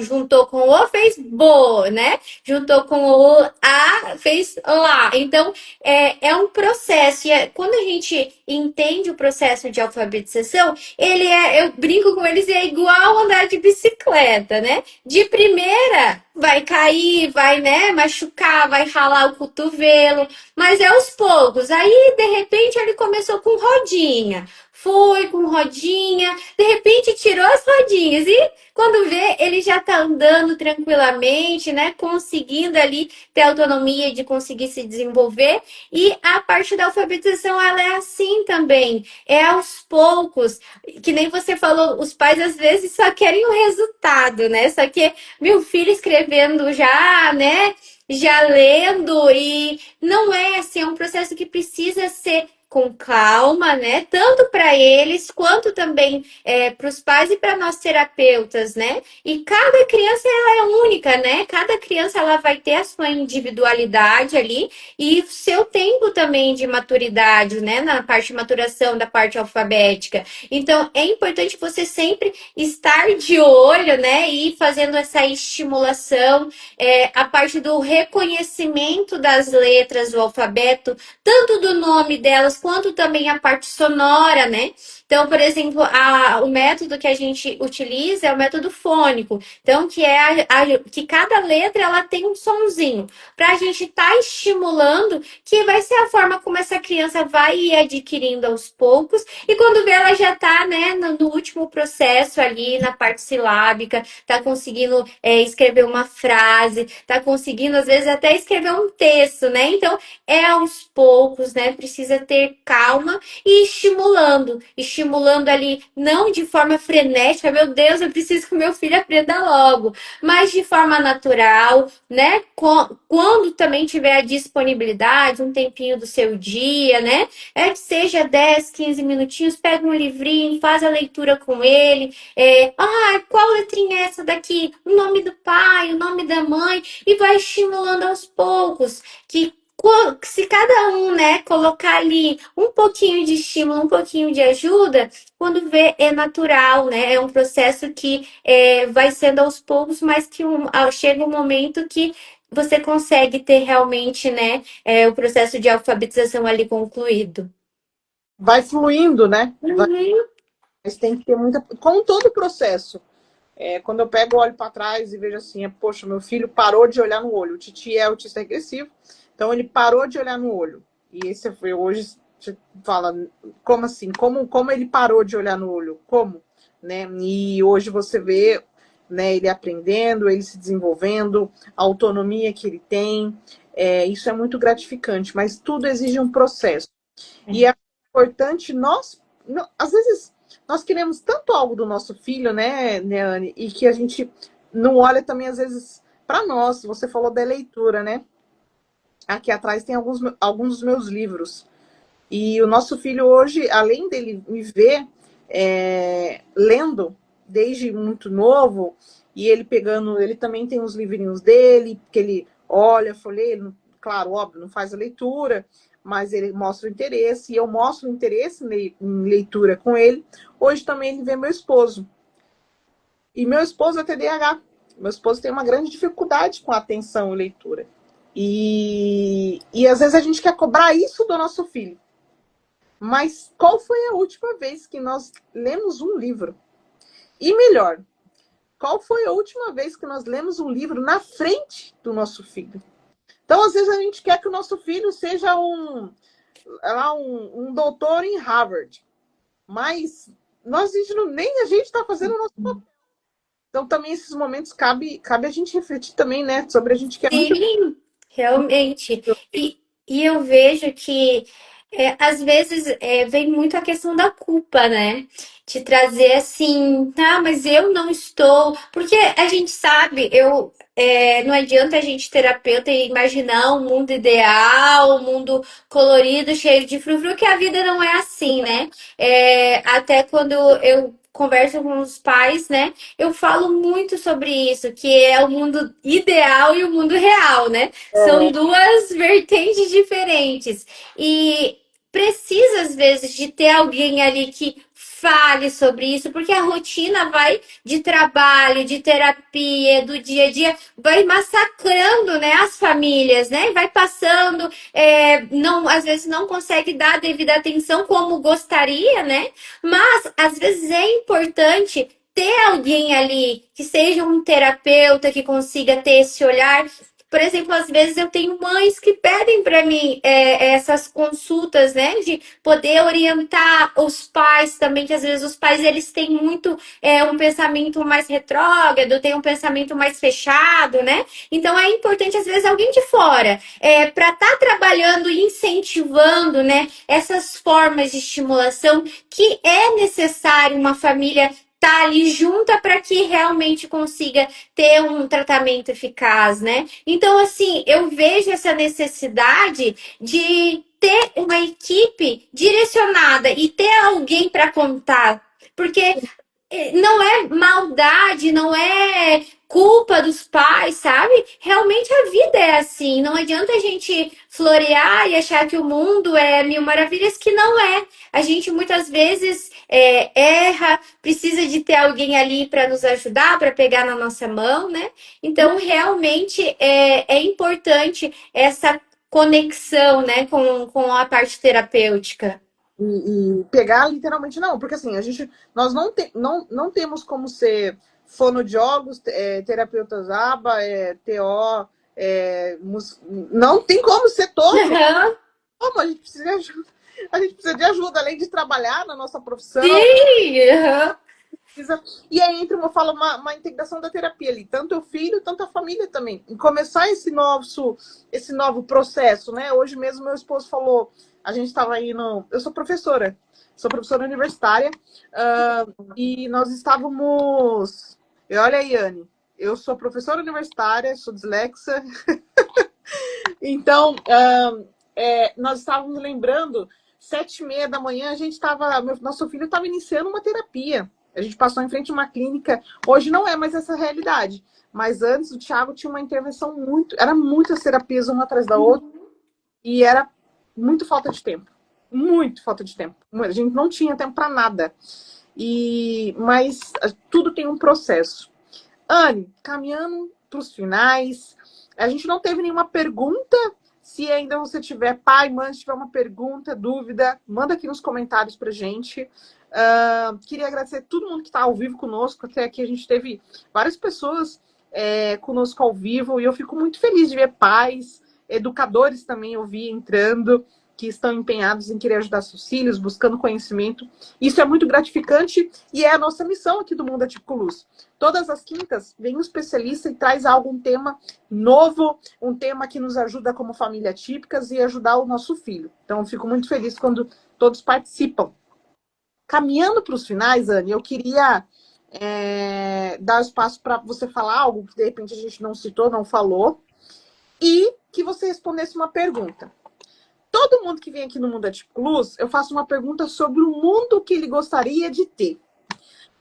juntou com o fez bo, né? Juntou com o a fez lá. Então um processo. Quando a gente entende o processo de alfabetização, eu brinco com eles, é igual andar de bicicleta, né? De primeira vai cair, vai, né, machucar, vai ralar o cotovelo, mas é aos poucos. Aí, de repente, ele começou com rodinha. foi com rodinha, de repente tirou as rodinhas e quando vê, ele já tá andando tranquilamente, né? Conseguindo ali ter autonomia de conseguir se desenvolver. E a parte da alfabetização, ela é assim também. É aos poucos. Que nem você falou, os pais às vezes só querem o resultado, né? Só que meu filho escrevendo já, né? Já lendo, e não é assim, é um processo que precisa ser com calma, né? Tanto para eles quanto também para os pais e para nós terapeutas, né? E cada criança ela é única, né? Cada criança ela vai ter a sua individualidade ali e o seu tempo também de maturidade, né? Na parte de maturação da parte alfabética. Então é importante você sempre estar de olho, né? E fazendo essa estimulação, a parte do reconhecimento das letras do alfabeto, tanto do nome delas quanto também a parte sonora, né? Então, por exemplo, o método que a gente utiliza é o método fônico. Então, que é que cada letra ela tem um sonzinho. Para a gente estar estimulando, que vai ser a forma como essa criança vai ir adquirindo aos poucos. E quando vê, ela já está, né, no último processo ali, na parte silábica, está conseguindo escrever uma frase, está conseguindo, às vezes, até escrever um texto, né? Então, é aos poucos, né? Precisa ter calma e estimulando ali, não de forma frenética, meu Deus, eu preciso que o meu filho aprenda logo, mas de forma natural, né? Quando também tiver a disponibilidade, um tempinho do seu dia, né? Que seja 10, 15 minutinhos, pega um livrinho, faz a leitura com ele. Qual letrinha é essa daqui? O nome do pai, o nome da mãe, e vai estimulando aos poucos, que se cada um, né, colocar ali um pouquinho de estímulo, um pouquinho de ajuda, quando vê é natural, né? É um processo que vai sendo aos poucos, mas que chega um momento que você consegue ter realmente, né, o processo de alfabetização ali concluído. Vai fluindo, né? Uhum. Mas tem que ter muita. Como todo processo. Quando eu pego, olho para trás e vejo assim, poxa, meu filho parou de olhar no olho. O Titi é autista regressivo, então ele parou de olhar no olho. E esse foi hoje, você fala, como assim? Como ele parou de olhar no olho? Como? Né? E hoje você vê, né, ele aprendendo, ele se desenvolvendo, a autonomia que ele tem. Isso é muito gratificante, mas tudo exige um processo. E é importante nós, às vezes, nós queremos tanto algo do nosso filho, né, Anne, e que a gente não olha também, às vezes, para nós. Você falou da leitura, né? Aqui atrás tem alguns dos meus livros. E o nosso filho hoje, além dele me ver lendo desde muito novo, e ele pegando, ele também tem os livrinhos dele, que ele olha, folheia, claro, óbvio, não faz a leitura, mas ele mostra o interesse, e eu mostro o interesse em leitura com ele. Hoje também ele vê meu esposo. E meu esposo é TDAH. Meu esposo tem uma grande dificuldade com a atenção e leitura. E às vezes a gente quer cobrar isso do nosso filho. Mas qual foi a última vez que nós lemos um livro? E melhor, qual foi a última vez que nós lemos um livro na frente do nosso filho? Então, às vezes, a gente quer que o nosso filho seja um doutor em Harvard. Mas nem a gente está fazendo o nosso papel. Então, também, esses momentos, cabe a gente refletir também, né? Sobre a gente que é muito... Sim, realmente. E eu vejo que às vezes vem muito a questão da culpa, né? De trazer assim, tá, mas eu não estou. Porque a gente sabe, não adianta a gente, terapeuta, imaginar um mundo ideal, um mundo colorido, cheio de frufru, que a vida não é assim, né? Até quando eu converso com os pais, né? Eu falo muito sobre isso, que é o mundo ideal e o mundo real, né? São duas vertentes diferentes. E precisa, às vezes, de ter alguém ali que fale sobre isso, porque a rotina vai de trabalho, de terapia, do dia a dia, vai massacrando, né, as famílias, né? Vai passando, não, às vezes não consegue dar a devida atenção como gostaria, né? Mas às vezes é importante ter alguém ali que seja um terapeuta que consiga ter esse olhar Por exemplo, às vezes eu tenho mães que pedem para mim essas consultas, né, de poder orientar os pais também, que às vezes os pais eles têm muito um pensamento mais retrógrado, têm um pensamento mais fechado, né? Então é importante às vezes alguém de fora para estar trabalhando e incentivando, né, essas formas de estimulação que é necessário uma família estar ali junta para que realmente consiga ter um tratamento eficaz, né? Então, assim, eu vejo essa necessidade de ter uma equipe direcionada e ter alguém para contar, porque não é maldade, não é culpa dos pais, sabe? Realmente a vida é assim. Não adianta a gente florear e achar que o mundo é mil maravilhas, que não é. A gente muitas vezes erra, precisa de ter alguém ali para nos ajudar, para pegar na nossa mão, né? Então, realmente é importante essa conexão, né, com a parte terapêutica. E pegar literalmente não, porque assim, nós não temos como ser fonoaudiólogos, terapeutas ABA, TO, não tem como ser todos. Como a gente precisa de ajuda. A gente precisa de ajuda, além de trabalhar na nossa profissão. Sim! Precisa... E aí entra uma integração da terapia ali, tanto o filho, tanto a família também. E começar esse novo processo, né? Hoje mesmo meu esposo falou, a gente estava indo. Eu sou professora universitária, e nós estávamos. E olha aí, Anne, eu sou professora universitária, sou dislexa. Então, nós estávamos lembrando, 7h30 da manhã, nosso filho estava iniciando uma terapia. A gente passou em frente a uma clínica. Hoje não é mais essa realidade. Mas antes o Thiago tinha uma intervenção era muitas terapias uma atrás da outra. E era muito falta de tempo. Muito falta de tempo. A gente não tinha tempo para nada. Mas tudo tem um processo. Anne, caminhando para os finais, a gente não teve nenhuma pergunta. Se ainda você tiver, pai, mãe, se tiver uma pergunta, dúvida, manda aqui nos comentários pra gente. Queria agradecer a todo mundo que está ao vivo conosco. Até aqui a gente teve várias pessoas conosco ao vivo e eu fico muito feliz de ver pais, educadores também eu vi entrando, que estão empenhados em querer ajudar seus filhos, buscando conhecimento. Isso é muito gratificante e é a nossa missão aqui do Mundo Atípico Luz. Todas as quintas vem um especialista e traz algum tema novo, um tema que nos ajuda como família típicas e ajudar o nosso filho. Então, eu fico muito feliz quando todos participam. Caminhando para os finais, Anne, eu queria dar espaço para você falar algo que de repente a gente não citou, não falou, e que você respondesse uma pergunta. Todo mundo que vem aqui no Mundo Atípico Luz, eu faço uma pergunta sobre o mundo que ele gostaria de ter.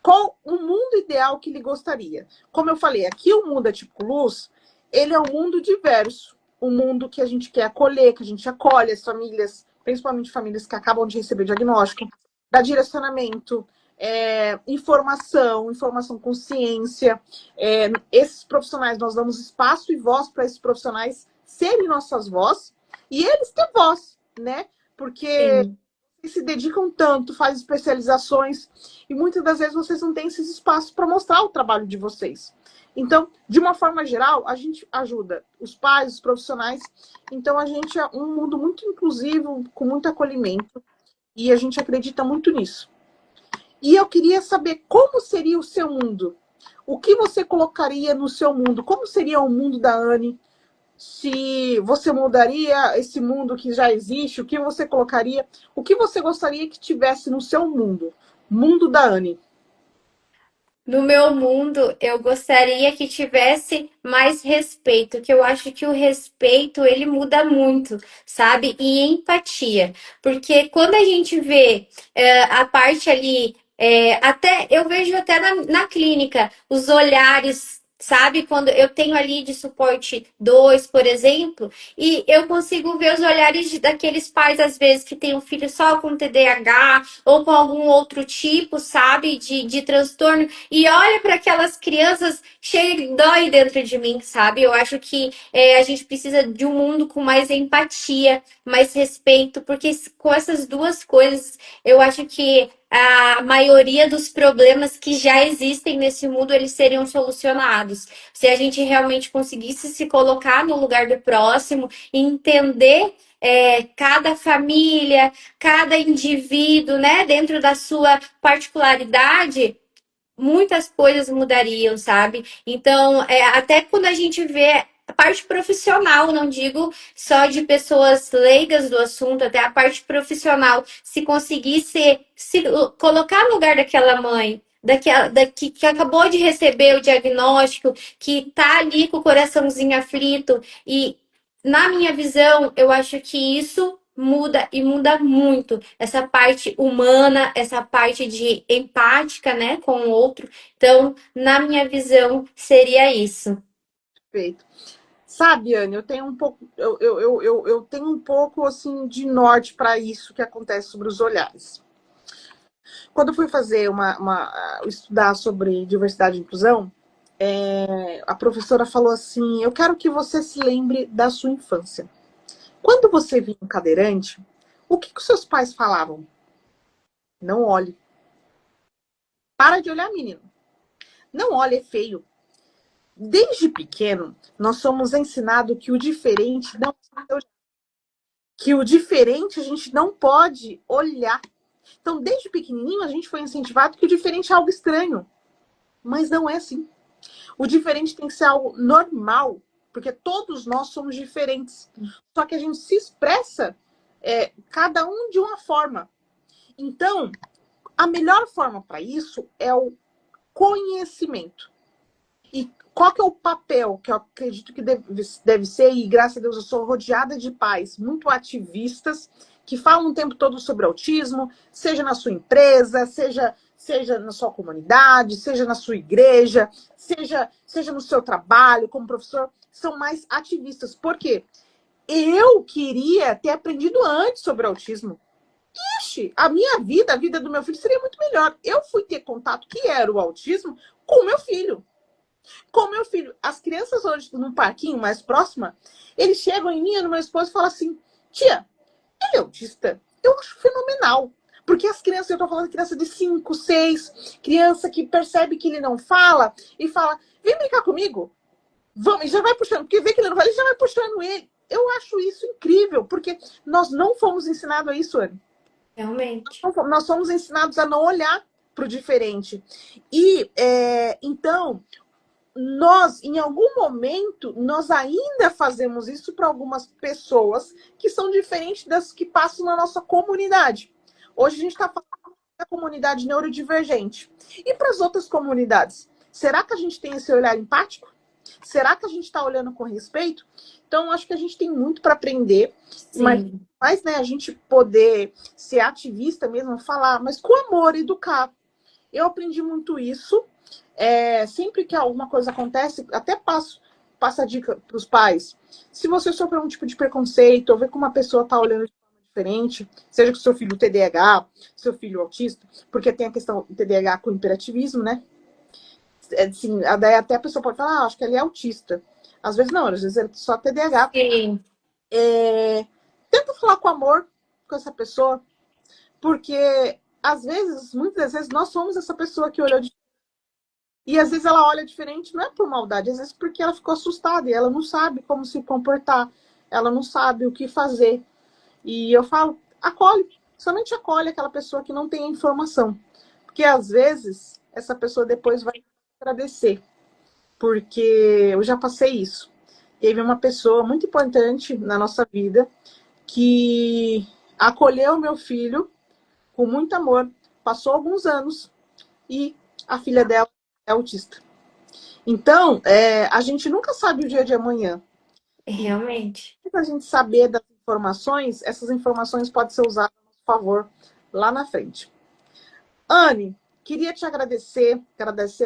Qual o mundo ideal que ele gostaria? Como eu falei, aqui o Mundo Atípico Luz, ele é um mundo diverso. Um mundo que a gente quer acolher, que a gente acolhe as famílias, principalmente famílias que acabam de receber diagnóstico, dá direcionamento, informação com ciência. Esses profissionais, nós damos espaço e voz para esses profissionais serem nossas vozes, e eles têm voz, né? Porque Sim. eles se dedicam tanto, fazem especializações, e muitas das vezes vocês não têm esses espaços para mostrar o trabalho de vocês. Então, de uma forma geral, a gente ajuda os pais, os profissionais. Então, a gente é um mundo muito inclusivo, com muito acolhimento, e a gente acredita muito nisso. E eu queria saber como seria o seu mundo. O que você colocaria no seu mundo? Como seria o mundo da Anne? Se você mudaria esse mundo que já existe, o que você colocaria? O que você gostaria que tivesse no seu mundo? Mundo da Anne. No meu mundo, eu gostaria que tivesse mais respeito, que eu acho que o respeito ele muda muito, sabe? E empatia, porque quando a gente vê a parte ali, até eu vejo até na clínica os olhares. Sabe, quando eu tenho ali de suporte 2, por exemplo, e eu consigo ver os olhares daqueles pais, às vezes, que tem um filho só com TDAH ou com algum outro tipo, sabe, de transtorno, e olha para aquelas crianças, chega, dói dentro de mim, sabe? Eu acho que a gente precisa de um mundo com mais empatia, mais respeito, porque com essas duas coisas, eu acho que a maioria dos problemas que já existem nesse mundo eles seriam solucionados. Se a gente realmente conseguisse se colocar no lugar do próximo e entender cada família, cada indivíduo, né, dentro da sua particularidade, muitas coisas mudariam, sabe? Então, até quando a gente vê a parte profissional, não digo só de pessoas leigas do assunto, até a parte profissional, se conseguisse se colocar no lugar daquela mãe, que acabou de receber o diagnóstico, que tá ali com o coraçãozinho aflito, e na minha visão, eu acho que isso muda e muda muito essa parte humana, essa parte de empática, né, com o outro. Então, na minha visão, seria isso. Perfeito. Sabe, Anne, eu tenho um pouco, eu tenho um pouco assim de norte para isso que acontece sobre os olhares. Quando eu fui fazer estudar sobre diversidade e inclusão, a professora falou assim: eu quero que você se lembre da sua infância. Quando você via um cadeirante, o que os seus pais falavam? Não olhe. Para de olhar, menino. Não olhe, é feio. Desde pequeno, nós somos ensinados que o diferente não que o diferente a gente não pode olhar. Então, desde pequenininho, a gente foi incentivado que o diferente é algo estranho. Mas não é assim. O diferente tem que ser algo normal, porque todos nós somos diferentes. Só que a gente se expressa, cada um de uma forma. Então, a melhor forma para isso é o conhecimento. E qual que é o papel que eu acredito que deve ser, e graças a Deus eu sou rodeada de pais muito ativistas, que falam o tempo todo sobre autismo, seja na sua empresa, seja na sua comunidade, seja na sua igreja, seja no seu trabalho como professor, são mais ativistas. Por quê? Eu queria ter aprendido antes sobre autismo. Ixi, a minha vida, a vida do meu filho seria muito melhor. Eu fui ter contato que era o autismo com o meu filho. Com o meu filho. As crianças hoje, num parquinho mais próxima, eles chegam em mim, no meu esposo, e falam assim: tia, ele é autista? Eu acho fenomenal. Porque as crianças, eu tô falando de criança de 5, 6, criança que percebe que ele não fala e fala: vem brincar comigo. Vamos, e já vai puxando, porque vê que ele não vai, ele já vai puxando ele. Eu acho isso incrível, porque nós não fomos ensinados a isso, Anne. Realmente. Nós somos ensinados a não olhar para o diferente. E, então, nós, em algum momento, nós ainda fazemos isso para algumas pessoas que são diferentes das que passam na nossa comunidade. Hoje a gente está falando da comunidade neurodivergente. E para as outras comunidades? Será que a gente tem esse olhar empático? Será que a gente está olhando com respeito? Então, acho que a gente tem muito para aprender, mas né, a gente poder ser ativista mesmo, falar, mas com amor, educar. Eu aprendi muito isso. Sempre que alguma coisa acontece, até passo a dica para os pais. Se você sofreu um tipo de preconceito, ou vê que uma pessoa está olhando de forma diferente, seja com seu filho TDAH, seu filho autista, porque tem a questão do TDAH com imperativismo, né? Assim, daí até a pessoa pode falar, acho que ele é autista. Às vezes não, às vezes é só TDAH. Sim. Tenta falar com amor com essa pessoa, porque às vezes, muitas vezes, nós somos essa pessoa que olhou de... E às vezes ela olha diferente, não é por maldade, às vezes porque ela ficou assustada e ela não sabe como se comportar, ela não sabe o que fazer. E eu falo, acolhe, somente acolhe aquela pessoa que não tem a informação. Porque às vezes essa pessoa depois vai agradecer, porque eu já passei isso. Teve uma pessoa muito importante na nossa vida que acolheu meu filho com muito amor, passou alguns anos e a filha dela é autista. Então, a gente nunca sabe o dia de amanhã. Realmente. E para a gente saber das informações, essas informações podem ser usadas a nosso favor lá na frente. Anne, queria te agradecer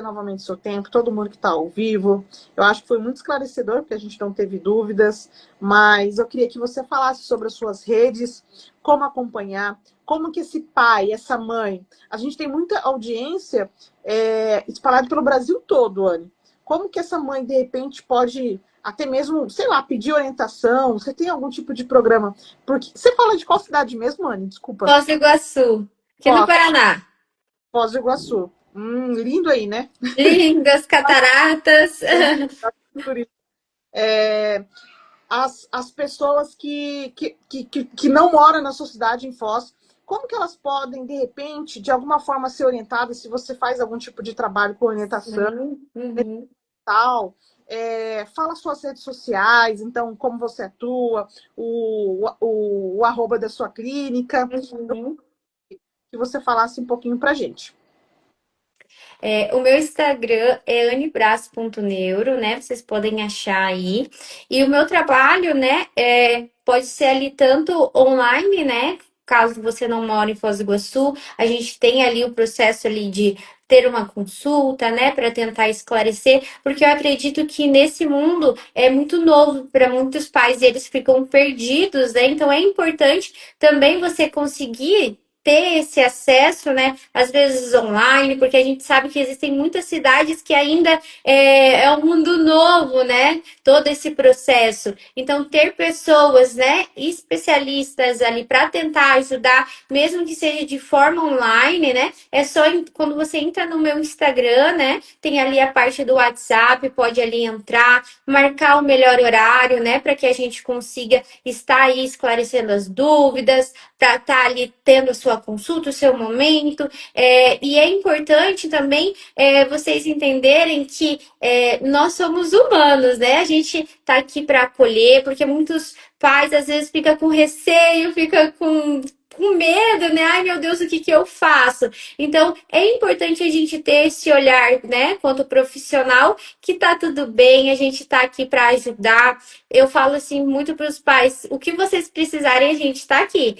novamente o seu tempo, todo mundo que está ao vivo. Eu acho que foi muito esclarecedor, porque a gente não teve dúvidas, mas eu queria que você falasse sobre as suas redes, como acompanhar, como que esse pai, essa mãe... A gente tem muita audiência espalhada pelo Brasil todo, Anne. Como que essa mãe, de repente, pode até mesmo, sei lá, pedir orientação? Você tem algum tipo de programa? Porque você fala de qual cidade mesmo, Anne? Desculpa. Foz do Iguaçu, aqui no Paraná. Foz do Iguaçu. Lindo aí, né? Lindas cataratas. É, as pessoas que não moram na sua cidade em Foz, como que elas podem, de repente, de alguma forma ser orientadas, se você faz algum tipo de trabalho com orientação Uhum, tal, fala suas redes sociais, então, como você atua, o arroba da sua clínica, uhum. que você falasse um pouquinho pra gente. O meu Instagram é anibras.neuro, né? Vocês podem achar aí. E o meu trabalho, né, pode ser ali tanto online, né? Caso você não mora em Foz do Iguaçu, a gente tem ali o processo ali de ter uma consulta, né, para tentar esclarecer, porque eu acredito que nesse mundo é muito novo para muitos pais e eles ficam perdidos, né? Então é importante também você conseguir ter esse acesso, né? Às vezes online, porque a gente sabe que existem muitas cidades que ainda é um mundo novo, né? Todo esse processo. Então, ter pessoas, né, especialistas ali para tentar ajudar, mesmo que seja de forma online, né? É só quando você entra no meu Instagram, né? Tem ali a parte do WhatsApp, pode ali entrar, marcar o melhor horário, né? Para que a gente consiga estar aí esclarecendo as dúvidas, para estar ali tendo a sua consulta, o seu momento. E é importante também vocês entenderem que nós somos humanos, né? A gente está aqui para acolher, porque muitos pais às vezes ficam com receio, ficam com medo, né? Ai, meu Deus, o que que eu faço? Então, é importante a gente ter esse olhar, né, quanto profissional, que tá tudo bem, a gente tá aqui para ajudar. Eu falo assim muito para os pais, o que vocês precisarem, a gente tá aqui.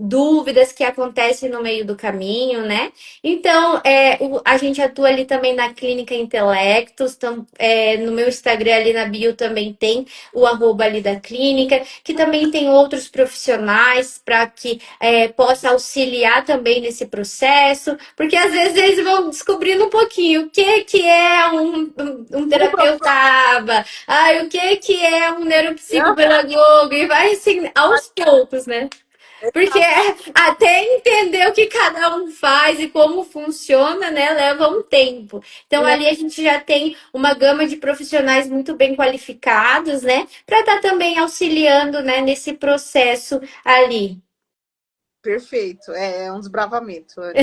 Dúvidas que acontecem no meio do caminho, né? Então, a gente atua ali também na Clínica Intelectos, no meu Instagram ali na bio também tem o arroba ali da clínica, que também tem outros profissionais para que possa auxiliar também nesse processo, porque às vezes eles vão descobrindo um pouquinho o que que é um terapeuta ABA, o que que é um neuropsicopedagogo, e vai assim aos poucos, né? Porque até entender o que cada um faz e como funciona, né, leva um tempo. Então, ali a gente já tem uma gama de profissionais muito bem qualificados, né, para estar também auxiliando, né, nesse processo ali. Perfeito, é um desbravamento, Anne.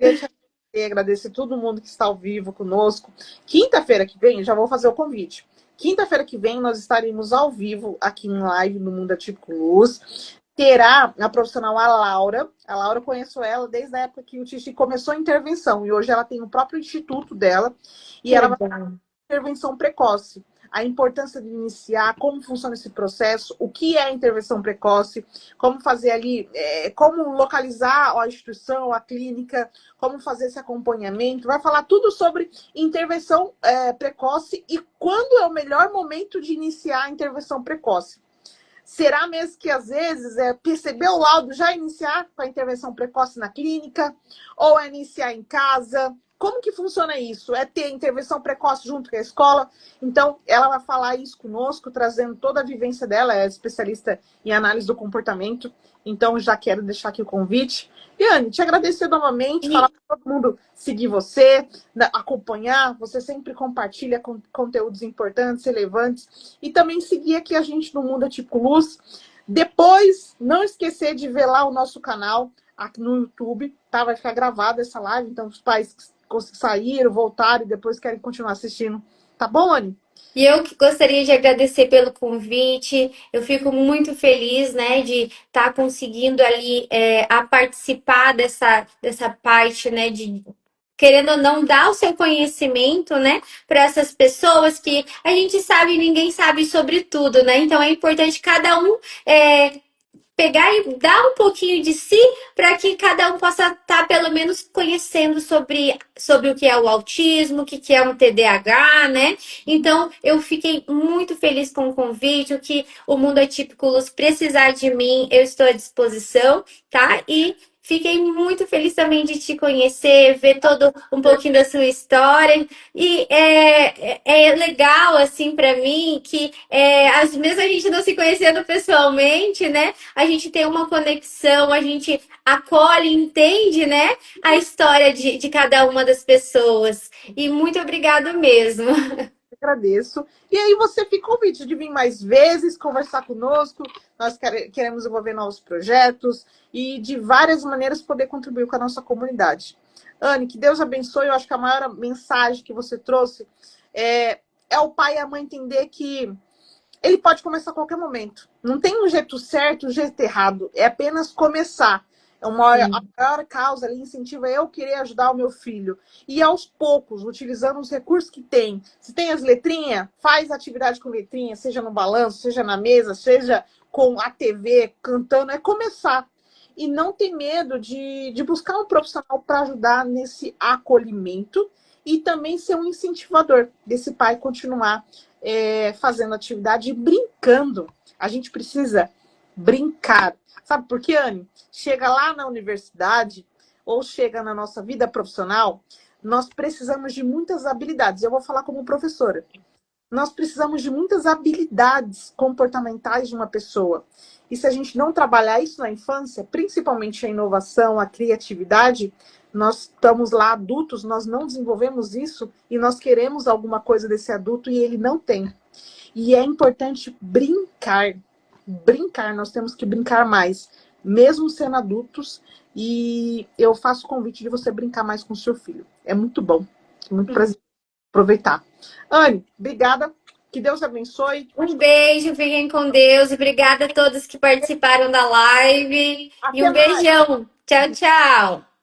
Queria te agradecer todo mundo que está ao vivo conosco. Quinta-feira que vem, já vou fazer o convite. Quinta-feira que vem, nós estaremos ao vivo aqui em live no Mundo Atípico Luz. Terá a profissional a Laura. A Laura, eu conheço ela desde a época que o Titi começou a intervenção. E hoje ela tem o próprio instituto dela. E Que ela vai legal. intervenção precoce, a importância de iniciar, como funciona esse processo, o que é a intervenção precoce, como fazer ali, como localizar a instituição, a clínica, como fazer esse acompanhamento. Vai falar tudo sobre intervenção precoce e quando é o melhor momento de iniciar a intervenção precoce. Será mesmo que às vezes perceber o laudo já iniciar com a intervenção precoce na clínica ou é iniciar em casa? Como que funciona isso? É ter intervenção precoce junto com a escola? Então, ela vai falar isso conosco, trazendo toda a vivência dela, é especialista em análise do comportamento. Então, já quero deixar aqui o convite. Yane, te agradecer novamente, falar E, para todo mundo seguir você, acompanhar. Você sempre compartilha conteúdos importantes, relevantes. E também seguir aqui a gente no Mundo Tipo Luz. Depois, não esquecer de ver lá o nosso canal aqui no YouTube, tá? Vai ficar gravada essa live, então os pais que saíram, voltaram e depois querem continuar assistindo. Tá bom, Anne? e eu que gostaria de agradecer pelo convite. Eu fico muito feliz, né, de estar conseguindo ali a participar dessa parte, né, de querendo ou não dar o seu conhecimento, né, para essas pessoas que a gente sabe, ninguém sabe sobre tudo, né? Então é importante cada um pegar e dar um pouquinho de si para que cada um possa estar pelo menos conhecendo sobre o que é o autismo, o que é um TDAH, né? Então eu fiquei muito feliz com o convite, o que o Mundo Atípico Luz precisar de mim, eu estou à disposição, tá? E Fiquei muito feliz também de te conhecer, ver todo um pouquinho da sua história. E é legal, assim, para mim, que às vezes a gente não se conhecendo pessoalmente, né? A gente tem uma conexão, a gente acolhe, entende, né? A história de cada uma das pessoas. E muito obrigada mesmo. Agradeço. E aí você fica convite de vir mais vezes conversar conosco. Nós queremos desenvolver novos projetos e de várias maneiras poder contribuir com a nossa comunidade. Anne, que Deus abençoe. Eu acho que a maior mensagem que você trouxe é o pai e a mãe entender que ele pode começar a qualquer momento. Não tem um jeito certo, um jeito errado. É apenas começar. A Sim. maior causa ali incentiva eu querer ajudar o meu filho. E aos poucos, utilizando os recursos que tem. Se tem as letrinhas, faz atividade com letrinha, seja no balanço, seja na mesa, seja com a TV, cantando. É começar. E não ter medo de buscar um profissional para ajudar nesse acolhimento e também ser um incentivador desse pai continuar fazendo atividade e brincando. A gente precisa brincar. Sabe por quê, Anne? Chega lá na universidade ou chega na nossa vida profissional, nós precisamos de muitas habilidades. Eu vou falar como professora. Nós precisamos de muitas habilidades comportamentais de uma pessoa. E se a gente não trabalhar isso na infância, principalmente a inovação, a criatividade, nós estamos lá adultos, nós não desenvolvemos isso e nós queremos alguma coisa desse adulto e ele não tem. E é importante brincar. Brincar, nós temos que brincar mais, mesmo sendo adultos. E eu faço o convite de você brincar mais com o seu filho. É muito bom, muito prazer aproveitar. Anne, obrigada. Que Deus abençoe. Um beijo, fiquem com Deus. Obrigada a todos que participaram da live. E Até um mais. beijão. Tchau, tchau.